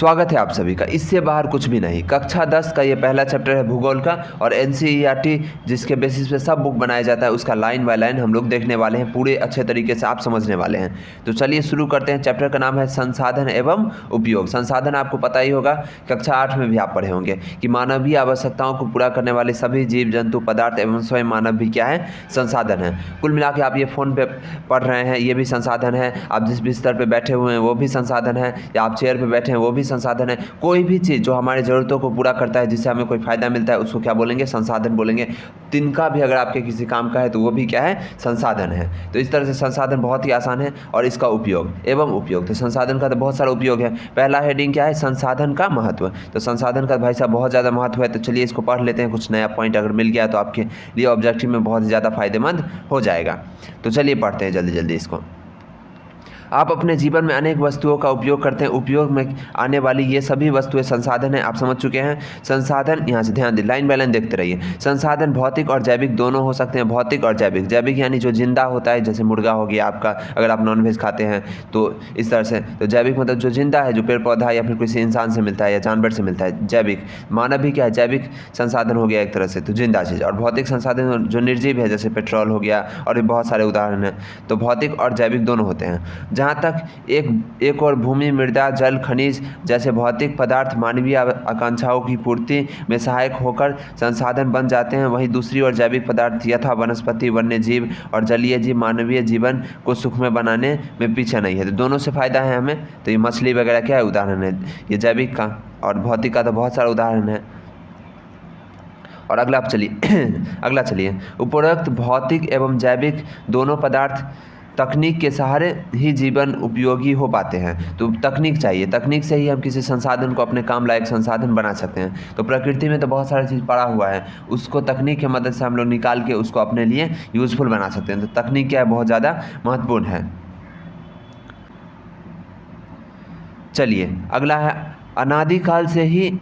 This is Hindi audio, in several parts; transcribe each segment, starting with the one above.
स्वागत है आप सभी का। इससे बाहर कुछ भी नहीं। कक्षा 10 का ये पहला चैप्टर है भूगोल का, और एनसीईआरटी जिसके बेसिस पे सब बुक बनाया जाता है उसका लाइन बाय लाइन हम लोग देखने वाले हैं, पूरे अच्छे तरीके से आप समझने वाले हैं। तो चलिए शुरू करते हैं। चैप्टर का नाम है संसाधन एवं उपयोग। संसाधन आपको पता ही होगा, कक्षा 8 में भी आप पढ़े होंगे कि मानवीय आवश्यकताओं को पूरा करने वाले सभी जीव जंतु पदार्थ एवं स्वयं मानव भी क्या है, संसाधन है। कुल मिला के आप ये फ़ोन पे पढ़ रहे हैं, ये भी संसाधन है। आप जिस बिस्तर पे बैठे हुए हैं वो भी संसाधन है, या आप चेयर पे बैठे हैं वो भी संसाधन है। कोई भी चीज़ जो हमारी ज़रूरतों को पूरा करता है, जिससे हमें कोई फ़ायदा मिलता है, उसको क्या बोलेंगे, संसाधन बोलेंगे। तिनका भी अगर आपके किसी काम का है तो वो भी क्या है, संसाधन है। तो इस तरह से संसाधन बहुत ही आसान है। और इसका उपयोग एवं उपयोग, तो संसाधन का तो बहुत सारा उपयोग है। पहला हेडिंग क्या है, संसाधन का महत्व। तो संसाधन का भाई साहब बहुत ज़्यादा महत्व है। तो चलिए इसको पढ़ लेते हैं। कुछ नया पॉइंट अगर मिल गया तो आपके लिए ऑब्जेक्टिव में बहुत ज़्यादा फायदेमंद हो जाएगा। तो चलिए पढ़ते हैं जल्दी जल्दी इसको। आप अपने जीवन में अनेक वस्तुओं का उपयोग करते हैं। उपयोग में आने वाली ये सभी वस्तुएं संसाधन हैं। आप समझ चुके हैं। संसाधन, यहाँ से ध्यान दें, लाइन बाय लाइन देखते रहिए। संसाधन भौतिक और जैविक दोनों हो सकते हैं। भौतिक और जैविक। जैविक यानी जो जिंदा होता है, जैसे मुर्गा हो गया आपका, अगर आप नॉनवेज खाते हैं तो इस तरह से। तो जैविक मतलब जो जिंदा है, जो पेड़ पौधा या फिर किसी इंसान से मिलता है या जानवर से मिलता है, जैविक। मानव भी क्या है, जैविक संसाधन हो गया एक तरह से, तो जिंदा चीज़। और भौतिक संसाधन जो निर्जीव है, जैसे पेट्रोल हो गया, और भी बहुत सारे उदाहरण हैं। तो भौतिक और जैविक दोनों होते हैं। जहाँ तक एक और भूमि, मृदा, जल, खनिज जैसे भौतिक पदार्थ मानवीय आकांक्षाओं की पूर्ति में सहायक होकर संसाधन बन जाते हैं, वहीं दूसरी ओर जैविक पदार्थ यथा वनस्पति, वन्य जीव और जलीय जीव मानवीय जीवन को सुखमय बनाने में पीछे नहीं है। तो दोनों से फायदा है हमें। तो ये मछली वगैरह क्या है, उदाहरण है ये जैविक का। और भौतिक का तो बहुत सारा उदाहरण है। और अगला चलिए उपरोक्त भौतिक एवं जैविक दोनों पदार्थ तकनीक के सहारे ही जीवन उपयोगी हो पाते हैं। तो तकनीक चाहिए, तकनीक से ही हम किसी संसाधन को अपने काम लायक संसाधन बना सकते हैं। तो प्रकृति में तो बहुत सारा चीज़ पड़ा हुआ है, उसको तकनीक की मदद से हम लोग निकाल के उसको अपने लिए यूज़फुल बना सकते हैं। तो तकनीक क्या है, बहुत ज़्यादा महत्वपूर्ण है। चलिए अगला है, अनादिकाल से ही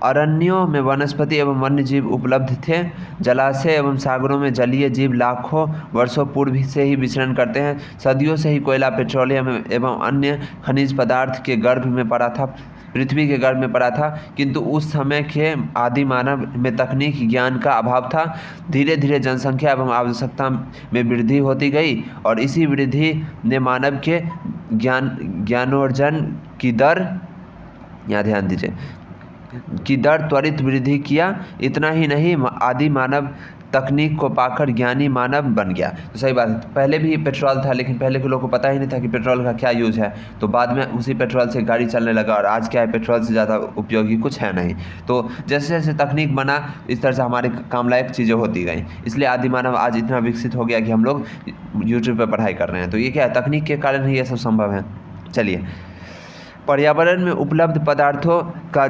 अरण्यों में वनस्पति एवं वन्य जीव उपलब्ध थे। जलाशय एवं सागरों में जलीय जीव लाखों वर्षों पूर्व से ही विचरण करते हैं। सदियों से ही कोयला, पेट्रोलियम एवं अन्य खनिज पदार्थ के गर्भ में पड़ा था, पृथ्वी के गर्भ में पड़ा था। किंतु उस समय के आदि मानव में तकनीक ज्ञान का अभाव था। धीरे धीरे जनसंख्या एवं आवश्यकता में वृद्धि होती गई, और इसी वृद्धि ने मानव के ज्ञानोर्जन की दर, यहाँ ध्यान दीजिए, की दर त्वरित वृद्धि किया। इतना ही नहीं, आदि मानव तकनीक को पाकर ज्ञानी मानव बन गया। तो सही बात है, पहले भी पेट्रोल था, लेकिन पहले के लोगों को पता ही नहीं था कि पेट्रोल का क्या यूज़ है। तो बाद में उसी पेट्रोल से गाड़ी चलने लगा, और आज क्या है, पेट्रोल से ज़्यादा उपयोगी कुछ है नहीं। तो जैसे जैसे तकनीक बना, इस तरह से हमारे काम लायक चीज़ें होती गई। इसलिए आदि मानव आज इतना विकसित हो गया कि हम लोग यूट्यूब पर पढ़ाई कर रहे हैं। तो ये क्या है, तकनीक के कारण ही ये सब संभव है। चलिए, पर्यावरण में उपलब्ध पदार्थों का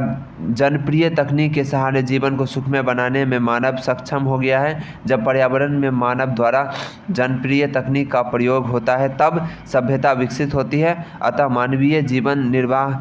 जनप्रिय तकनीक के सहारे जीवन को सुखमय बनाने में मानव सक्षम हो गया है। जब पर्यावरण में मानव द्वारा जनप्रिय तकनीक का प्रयोग होता है तब सभ्यता विकसित होती है। अतः मानवीय जीवन निर्वाह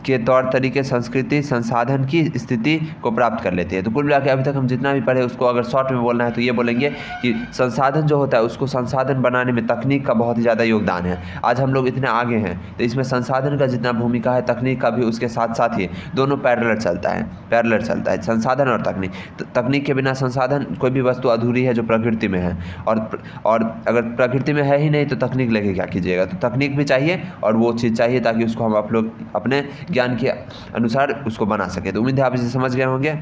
के तौर तरीके, संस्कृति, संसाधन की स्थिति को प्राप्त कर लेते हैं। तो कुल मिला के अभी तक हम जितना भी पढ़े उसको अगर शॉर्ट में बोलना है तो ये बोलेंगे कि संसाधन जो होता है उसको संसाधन बनाने में तकनीक का बहुत ही ज़्यादा योगदान है। आज हम लोग इतने आगे हैं तो इसमें संसाधन का जितना भूमिका है, तकनीक का भी उसके साथ साथ ही दोनों पैरेलल चलता है, संसाधन और तकनीक। तकनीक के बिना संसाधन, कोई भी वस्तु अधूरी है जो प्रकृति में है, और अगर प्रकृति में है ही नहीं तो तकनीक लेके क्या कीजिएगा। तो तकनीक भी चाहिए और वो चीज़ चाहिए ताकि उसको हम आप लोग अपने ज्ञान के अनुसार उसको बना सके। तो उम्मीद है आप इसे समझ गए होंगे।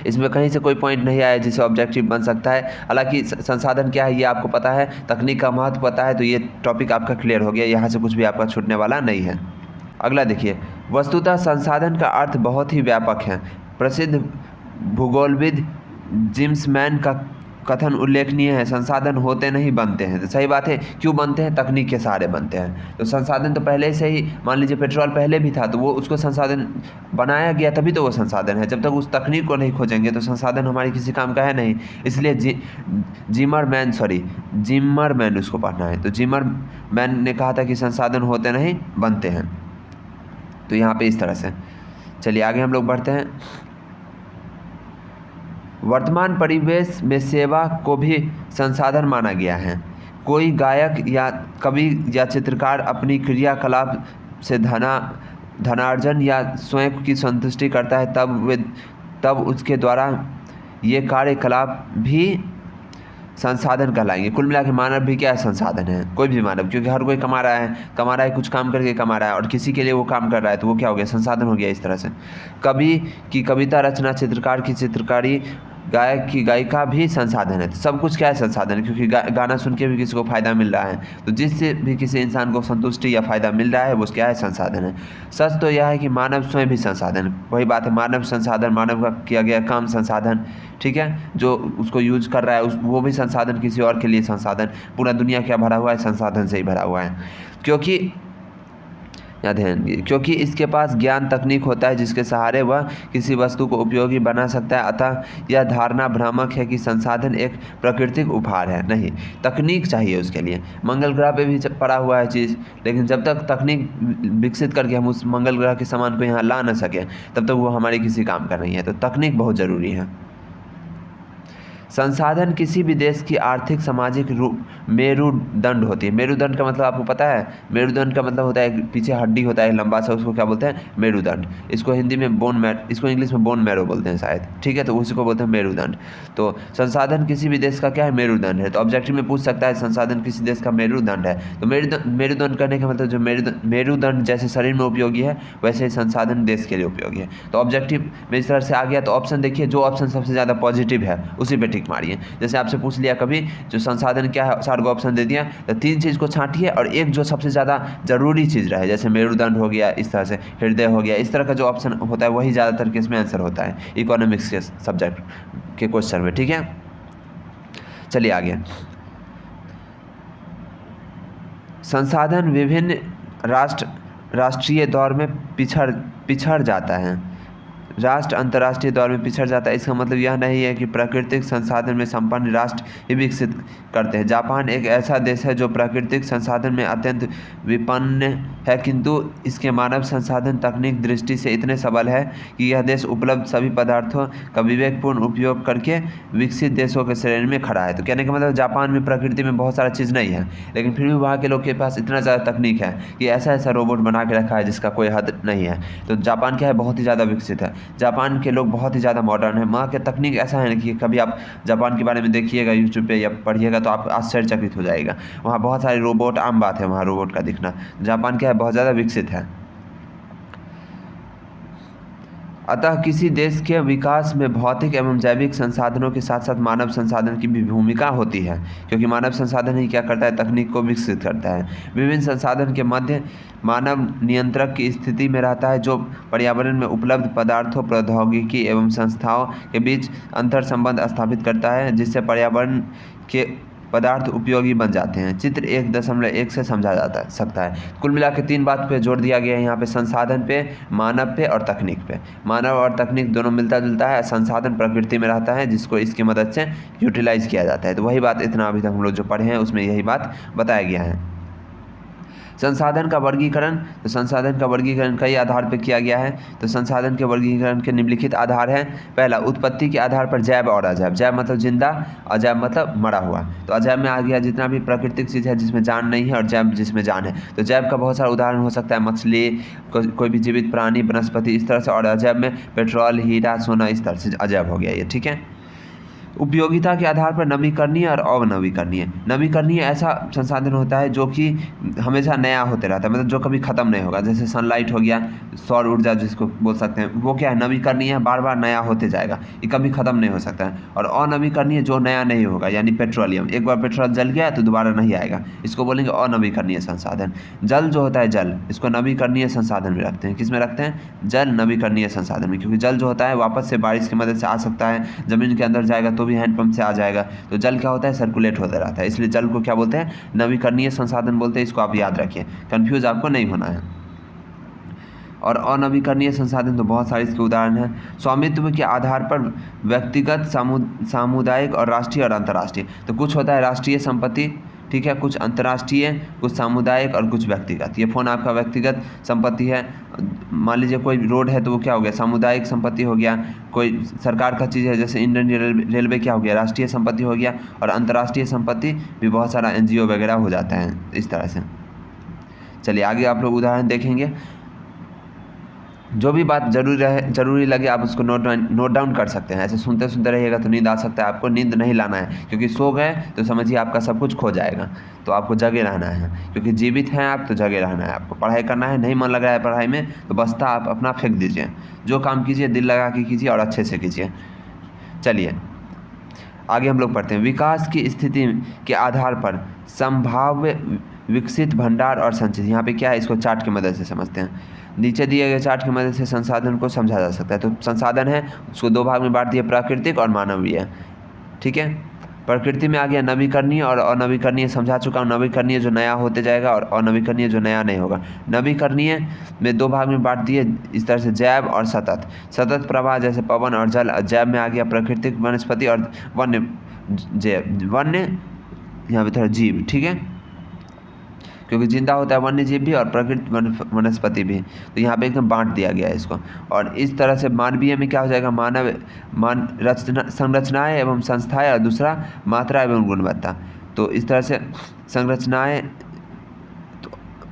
इसमें कहीं से कोई पॉइंट नहीं आया जिससे ऑब्जेक्टिव बन सकता है। हालांकि संसाधन क्या है ये आपको पता है, तकनीक का महत्व पता है, तो ये टॉपिक आपका क्लियर हो गया। यहाँ से कुछ भी आपका छूटने वाला नहीं है। अगला देखिए, वस्तुतः संसाधन का अर्थ बहुत ही व्यापक है। प्रसिद्ध भूगोलविद जेम्स मैन का कथन उल्लेखनीय है, संसाधन होते नहीं बनते हैं। तो सही बात है, क्यों बनते हैं, तकनीक के सहारे बनते हैं। तो संसाधन तो पहले से ही, मान लीजिए पेट्रोल पहले भी था तो वो उसको संसाधन बनाया गया, तभी तो वो संसाधन है। जब तक उस तकनीक को नहीं खोजेंगे तो संसाधन हमारे किसी काम का है नहीं। इसलिए जिमरमैन उसको पढ़ना है। तो जिमरमैन ने कहा था कि संसाधन होते नहीं बनते हैं। तो यहाँ पे इस तरह से। चलिए आगे हम लोग बढ़ते हैं। वर्तमान परिवेश में सेवा को भी संसाधन माना गया है। कोई गायक या कवि या चित्रकार अपनी क्रियाकलाप से धनार्जन या स्वयं की संतुष्टि करता है तब उसके द्वारा ये कार्यकलाप भी संसाधन कहलाएंगे। कुल मिला के मानव भी क्या है? संसाधन है। कोई भी मानव, क्योंकि हर कोई कमा रहा है, कुछ काम करके कमा रहा है और किसी के लिए वो काम कर रहा है, तो वो क्या हो गया? संसाधन हो गया। इस तरह से कवि की कविता रचना, चित्रकार की चित्रकारी, गायक की गायिका भी संसाधन है। तो सब कुछ क्या है? संसाधन है, क्योंकि गाना सुन के भी किसी को फ़ायदा मिल रहा है, तो जिससे भी किसी इंसान को संतुष्टि या फ़ायदा मिल रहा है वो क्या है? संसाधन है। सच तो यह है कि मानव स्वयं भी संसाधन है। वही बात है, मानव संसाधन, मानव का किया गया काम संसाधन, ठीक है, जो उसको यूज कर रहा है वो भी संसाधन, किसी और के लिए संसाधन। पूरा दुनिया क्या भरा हुआ है? संसाधन से ही भरा हुआ है। क्योंकि इसके पास ज्ञान तकनीक होता है जिसके सहारे वह किसी वस्तु को उपयोगी बना सकता है। अतः यह धारणा भ्रामक है कि संसाधन एक प्राकृतिक उपहार है। नहीं, तकनीक चाहिए उसके लिए। मंगल ग्रह पे भी पड़ा हुआ है चीज़, लेकिन जब तक तकनीक विकसित करके हम उस मंगल ग्रह के सामान को यहाँ ला न सकें तब तक वो हमारे किसी काम का नहीं है। तो तकनीक बहुत ज़रूरी है। संसाधन किसी भी देश की आर्थिक सामाजिक मेरुदंड होती है। मेरुदंड का मतलब आपको पता है? मेरुदंड का मतलब होता है पीछे हड्डी होता है लंबा सा, उसको क्या बोलते हैं? मेरुदंड। इसको हिंदी में इसको इंग्लिश में बोन मैरो बोलते हैं शायद, ठीक है, तो उसी को बोलते हैं मेरुदंड। तो संसाधन किसी भी देश का क्या है? मेरुदंड है। तो ऑब्जेक्टिव में पूछ सकता है संसाधन किसी देश का मेरुदंड है, तो मेरुदंड करने का मतलब जो मेरुदंड जैसे शरीर में उपयोगी है वैसे ही संसाधन देश के लिए उपयोगी है। तो ऑब्जेक्टिव में इस तरह से आ गया। तो ऑप्शन देखिए, जो ऑप्शन सबसे ज़्यादा पॉजिटिव है उसी पे मारिए। जैसे आपसे पूछ लिया कभी जो संसाधन क्या है, 4 ऑप्शन दे दिया, तो 3 चीज को छांटिए और एक जो सबसे ज्यादा जरूरी चीज रहे, जैसे मेरुदंड हो गया, इस तरह से हृदय हो गया, इस तरह का जो ऑप्शन होता है वही ज्यादातर केस में आंसर होता है इकोनॉमिक्स के सब्जेक्ट के क्वेश्चन में, ठीक है। चलिए आगे। संसाधन विभिन्न राष्ट्रीय दौर में पिछड़ जाता है। राष्ट्र अंतर्राष्ट्रीय दौर में पिछड़ जाता है। इसका मतलब यह नहीं है कि प्राकृतिक संसाधन में संपन्न राष्ट्र ही विकसित करते हैं। जापान एक ऐसा देश है जो प्राकृतिक संसाधन में अत्यंत विपन्न है, किंतु इसके मानव संसाधन तकनीक दृष्टि से इतने सबल है कि यह देश उपलब्ध सभी पदार्थों का विवेकपूर्ण उपयोग करके विकसित देशों के श्रेणी में खड़ा है। तो कहने का मतलब जापान में प्रकृति में बहुत सारा चीज़ नहीं है, लेकिन फिर भी वहाँ के लोग के पास इतना ज़्यादा तकनीक है कि ऐसा ऐसा रोबोट बना के रखा है जिसका कोई हद नहीं है। तो जापान क्या है? बहुत ही ज़्यादा विकसित है। जापान के लोग बहुत ही ज़्यादा मॉडर्न है। वहाँ के तकनीक ऐसा है कि कभी आप जापान के बारे में देखिएगा यूट्यूब पे या पढ़िएगा तो आप आश्चर्यचकित हो जाएगा। वहाँ बहुत सारे रोबोट, आम बात है वहाँ रोबोट का दिखना। जापान क्या है? बहुत ज़्यादा विकसित है। अतः किसी देश के विकास में भौतिक एवं जैविक संसाधनों के साथ साथ मानव संसाधन की भी भूमिका होती है, क्योंकि मानव संसाधन ही क्या करता है? तकनीक को विकसित करता है। विभिन्न संसाधन के मध्य मानव नियंत्रक की स्थिति में रहता है, जो पर्यावरण में उपलब्ध पदार्थों, प्रौद्योगिकी एवं संस्थाओं के बीच अंतर संबंध स्थापित करता है, जिससे पर्यावरण के पदार्थ उपयोगी बन जाते हैं। चित्र 1.1 से समझा जा सकता है। कुल मिला के 3 बात पे जोड़ दिया गया है यहाँ पे, संसाधन पे, मानव पे और तकनीक पे। मानव और तकनीक दोनों मिलता जुलता है। संसाधन प्रकृति में रहता है जिसको इसकी मदद से यूटिलाइज किया जाता है। तो वही बात इतना अभी तक हम लोग जो पढ़े हैं उसमें यही बात बताया गया है। संसाधन का वर्गीकरण, तो संसाधन का वर्गीकरण कई आधार पर किया गया है। तो संसाधन के वर्गीकरण के निम्नलिखित आधार हैं। पहला, उत्पत्ति के आधार पर जैव और अजैव। जैव मतलब जिंदा, अजैव मतलब मरा हुआ। तो अजैव में आ गया जितना भी प्राकृतिक चीज़ है जिसमें जान नहीं है, और जैव जिसमें जान है। तो जैव का बहुत सारा उदाहरण हो सकता है, मछली, कोई भी जीवित प्राणी, वनस्पति, इस तरह से। और अजैव में पेट्रोल, हीरा, सोना, इस तरह से अजैव हो गया ये, ठीक है। उपयोगिता के आधार पर नवीकरणीय और अनवीकरणीय। नवीकरणीय ऐसा संसाधन होता है जो कि हमेशा नया होते रहता है, मतलब जो कभी ख़त्म नहीं होगा। जैसे सनलाइट हो गया, सौर ऊर्जा जिसको बोल सकते हैं, वो क्या है? नवीकरणीय है, बार बार नया होते जाएगा, ये कभी ख़त्म नहीं हो सकता है। और अनवीकरणीय जो नया नहीं होगा, यानी पेट्रोलियम, एक बार पेट्रोल जल गया तो दोबारा नहीं आएगा, इसको बोलेंगे अनवीकरणीय संसाधन। जल जो होता है, जल, इसको नवीकरणीय संसाधन में रखते हैं। किस में रखते हैं? जल नवीकरणीय संसाधन में, क्योंकि जल जो होता है वापस से बारिश की मदद से आ सकता है, ज़मीन के अंदर जाएगा तो भी हैंडपंप से आ जाएगा। तो जल क्या होता है? सर्कुलेट होता रहता है, इसलिए जल को क्या बोलते हैं? नवीकरणीय संसाधन बोलते हैं। इसको आप याद रखिए, कंफ्यूज आपको नहीं होना है। और अनवीकरणीय संसाधन तो बहुत सारे इसके उदाहरण हैं। स्वामित्व के आधार पर व्यक्तिगत, सामुदायिक और राष्ट्रीय और अंतर्राष्ट्रीय। तो कुछ होता है राष्ट्रीय संपत्ति, ठीक है, कुछ अंतर्राष्ट्रीय, कुछ सामुदायिक और कुछ व्यक्तिगत। ये फ़ोन आपका व्यक्तिगत संपत्ति है। मान लीजिए कोई रोड है तो वो क्या हो गया? सामुदायिक संपत्ति हो गया। कोई सरकार का चीज़ है जैसे इंडियन रेलवे, क्या हो गया? राष्ट्रीय संपत्ति हो गया। और अंतर्राष्ट्रीय संपत्ति भी बहुत सारा NGO वगैरह हो जाता है इस तरह से। चलिए आगे आप लोग उदाहरण देखेंगे। जो भी बात ज़रूरी लगे आप उसको नोट डाउन कर सकते हैं। ऐसे सुनते सुनते रहिएगा तो नींद आ सकता है, आपको नींद नहीं लाना है, क्योंकि सो गए तो समझिए आपका सब कुछ खो जाएगा। तो आपको जगे रहना है, क्योंकि जीवित हैं आप तो जगे रहना है। आपको पढ़ाई करना है, नहीं मन लग रहा है पढ़ाई में तो बस्ता आप अपना फेंक दीजिए। जो काम कीजिए दिल लगा के कीजिए और अच्छे से कीजिए। चलिए आगे हम लोग पढ़ते हैं। विकास की स्थिति के आधार पर संभाव्य विकसित भंडार और संचित। यहाँ पे क्या है, इसको चार्ट की मदद से समझते हैं। नीचे दिए गए चार्ट की मदद से संसाधन को समझा जा सकता है। तो संसाधन है उसको दो भाग में बांट दिया, प्राकृतिक और मानवीय। ठीक है, प्रकृति में आ गया नवीकरणीय और अनवीकरणीय, समझा चुका हूँ। नवीकरणीय जो नया होते जाएगा और अनवीकरणीय जो नया नहीं होगा। नवीकरणीय में दो भाग में बांट दिए इस तरह से, जैव और सतत। सतत प्रवाह जैसे पवन और जल। जैव में आ गया प्राकृतिक वनस्पति और वन्य यहाँ पे थोड़ा जीव। ठीक है, क्योंकि जिंदा होता है वन्य जीव भी और प्राकृतिक वनस्पति भी। तो यहाँ पे एकदम बांट दिया गया है इसको। और इस तरह से मानवीय में क्या हो जाएगा, संरचनाएं एवं संस्थाएं, और दूसरा मात्रा एवं गुणवत्ता। तो इस तरह से संरचनाएं,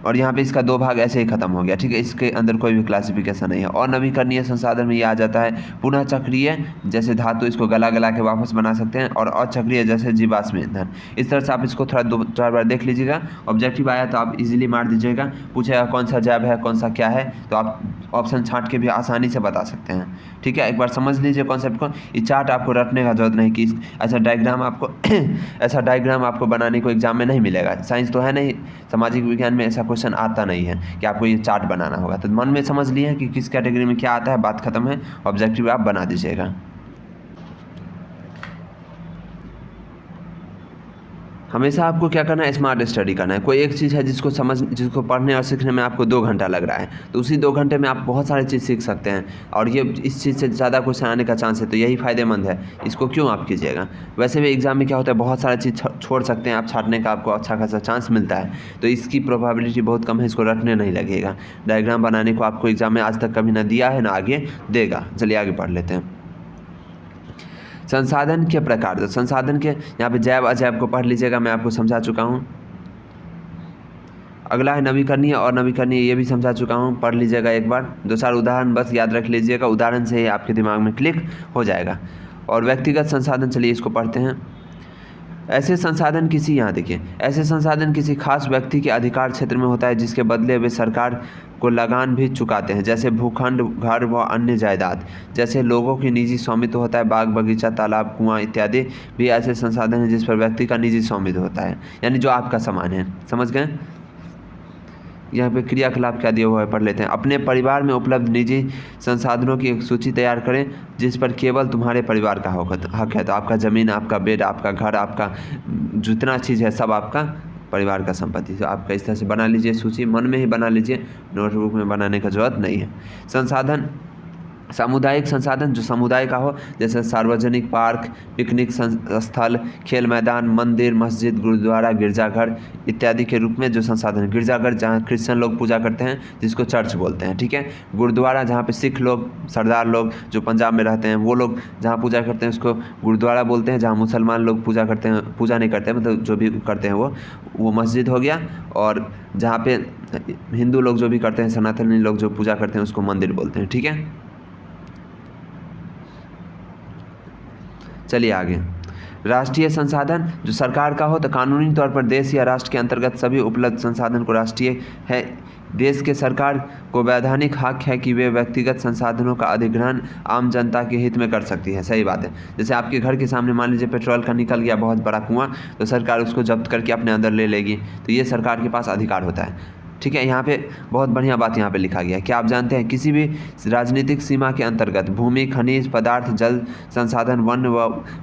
और यहाँ पे इसका दो भाग ऐसे ही खत्म हो गया। ठीक है, इसके अंदर कोई भी क्लासिफिकेशन नहीं है। और नवीकरणीय संसाधन में ये आ जाता है पुनः चक्रीय, जैसे धातु इसको गला गला के वापस बना सकते हैं, और अचक्रीय जैसे जीवाश्म ईंधन। इस तरह से आप इसको थोड़ा 2-4 बार देख लीजिएगा। ऑब्जेक्टिव आया तो आप इजीली मार दीजिएगा। पूछेगा कौन सा जैव है कौन सा क्या है, तो आप ऑप्शन छांट के भी आसानी से बता सकते हैं। ठीक है, एक बार समझ लीजिए कॉन्सेप्ट को। ये चार्ट आपको रटने का जरूरत नहीं कि ऐसा डायग्राम आपको ऐसा डायग्राम आपको बनाने को एग्जाम में नहीं मिलेगा। साइंस तो है नहीं, सामाजिक विज्ञान में ऐसा क्वेश्चन आता नहीं है कि आपको ये चार्ट बनाना होगा। तो मन में समझ लिए कि किस कैटेगरी में क्या आता है, बात खत्म है। ऑब्जेक्टिव आप बना दीजिएगा। हमेशा आपको क्या करना है, स्मार्ट स्टडी करना है। कोई एक चीज़ है जिसको पढ़ने और सीखने में आपको 2 घंटा लग रहा है, तो उसी 2 घंटे में आप बहुत सारी चीज़ सीख सकते हैं, और ये इस चीज़ से ज़्यादा क्वेश्चन आने का चांस है। तो यही फ़ायदेमंद है, इसको क्यों आप कीजिएगा। वैसे भी एग्जाम में क्या होता है, बहुत सारी चीज़ छोड़ सकते हैं आप, छाटने का आपको अच्छा खासा चांस मिलता है। तो इसकी प्रोबेबिलिटी बहुत कम है, इसको रटने नहीं लगेगा। डायग्राम बनाने को आपको एग्जाम में आज तक कभी ना दिया है ना आगे देगा। चलिए आगे पढ़ लेते हैं। संसाधन के प्रकार, तो संसाधन के यहाँ पे जैव अजैव को पढ़ लीजिएगा, मैं आपको समझा चुका हूँ। अगला है नवीकरणीय और नवीकरणीय, ये भी समझा चुका हूँ, पढ़ लीजिएगा एक बार। 2-4 उदाहरण बस याद रख लीजिएगा, उदाहरण से ही आपके दिमाग में क्लिक हो जाएगा। और व्यक्तिगत संसाधन, चलिए इसको पढ़ते हैं। ऐसे संसाधन किसी, यहाँ देखिए, ऐसे संसाधन किसी खास व्यक्ति के अधिकार क्षेत्र में होता है जिसके बदले वे सरकार को लगान भी चुकाते हैं, जैसे भूखंड, घर व अन्य जायदाद। जैसे लोगों की निजी स्वामित्व होता है, बाग बगीचा, तालाब, कुआं इत्यादि भी ऐसे संसाधन हैं जिस पर व्यक्ति का निजी स्वामित्व होता है, यानी जो आपका सामान है। समझ गए। यहाँ पे क्रियाकलाप क्या दिया हुआ है, पढ़ लेते हैं। अपने परिवार में उपलब्ध निजी संसाधनों की एक सूची तैयार करें जिस पर केवल तुम्हारे परिवार का हक है। तो आपका ज़मीन, आपका बेड, आपका घर, आपका जितना चीज़ है सब आपका परिवार का संपत्ति। तो आपका इस तरह से बना लीजिए सूची, मन में ही बना लीजिए, नोटबुक में बनाने का जरूरत नहीं है। संसाधन, सामुदायिक संसाधन जो समुदाय का हो, जैसे सार्वजनिक पार्क, पिकनिक स्थल, खेल मैदान, मंदिर, मस्जिद, गुरुद्वारा, गिरजाघर इत्यादि के रूप में जो संसाधन। गिरजाघर जहाँ क्रिश्चियन लोग पूजा करते हैं जिसको चर्च बोलते हैं। ठीक है, गुरुद्वारा जहाँ पे सिख लोग, सरदार लोग जो पंजाब में रहते हैं वो लोग जहाँ पूजा करते हैं उसको गुरुद्वारा बोलते हैं। जहाँ मुसलमान लोग पूजा करते हैं, पूजा नहीं करते हैं मतलब जो भी करते हैं वो मस्जिद हो गया। और जहाँ पे हिंदू लोग जो भी करते हैं, सनातनी लोग जो पूजा करते हैं उसको मंदिर बोलते हैं। ठीक है, चलिए आगे। राष्ट्रीय संसाधन जो सरकार का हो, तो कानूनी तौर पर देश या राष्ट्र के अंतर्गत सभी उपलब्ध संसाधन को राष्ट्रीय है। देश के सरकार को वैधानिक हक है कि वे व्यक्तिगत संसाधनों का अधिग्रहण आम जनता के हित में कर सकती है। सही बात है। जैसे आपके घर के सामने मान लीजिए पेट्रोल का निकल गया बहुत बड़ा कुआं, तो सरकार उसको जब्त करके अपने अंदर ले लेगी। तो ये सरकार के पास अधिकार होता है। ठीक है, यहाँ पे बहुत बढ़िया बात यहाँ पे लिखा गया है। क्या आप जानते हैं, किसी भी राजनीतिक सीमा के अंतर्गत भूमि, खनिज पदार्थ, जल संसाधन,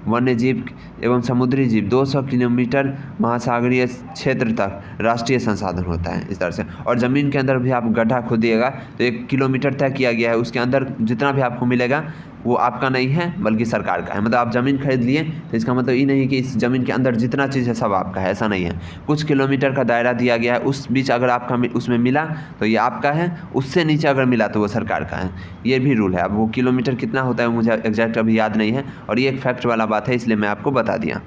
वन्य जीव एवं समुद्री जीव 200 किलोमीटर महासागरीय क्षेत्र तक राष्ट्रीय संसाधन होता है इस तरह से। और ज़मीन के अंदर भी आप गड्ढा खोदिएगा तो 1 किलोमीटर तय किया गया है, उसके अंदर जितना भी आपको मिलेगा वो आपका नहीं है बल्कि सरकार का है। मतलब आप ज़मीन खरीद लिए तो इसका मतलब ये नहीं कि इस ज़मीन के अंदर जितना चीज़ है सब आपका है, ऐसा नहीं है। कुछ किलोमीटर का दायरा दिया गया है, उस बीच अगर आपका उसमें मिला तो ये आपका है, उससे नीचे अगर मिला तो वो सरकार का है। ये भी रूल है। अब वो किलोमीटर कितना होता है मुझे एग्जैक्ट अभी याद नहीं है, और ये एक फैक्ट वाला बात है इसलिए मैं आपको बता दिया।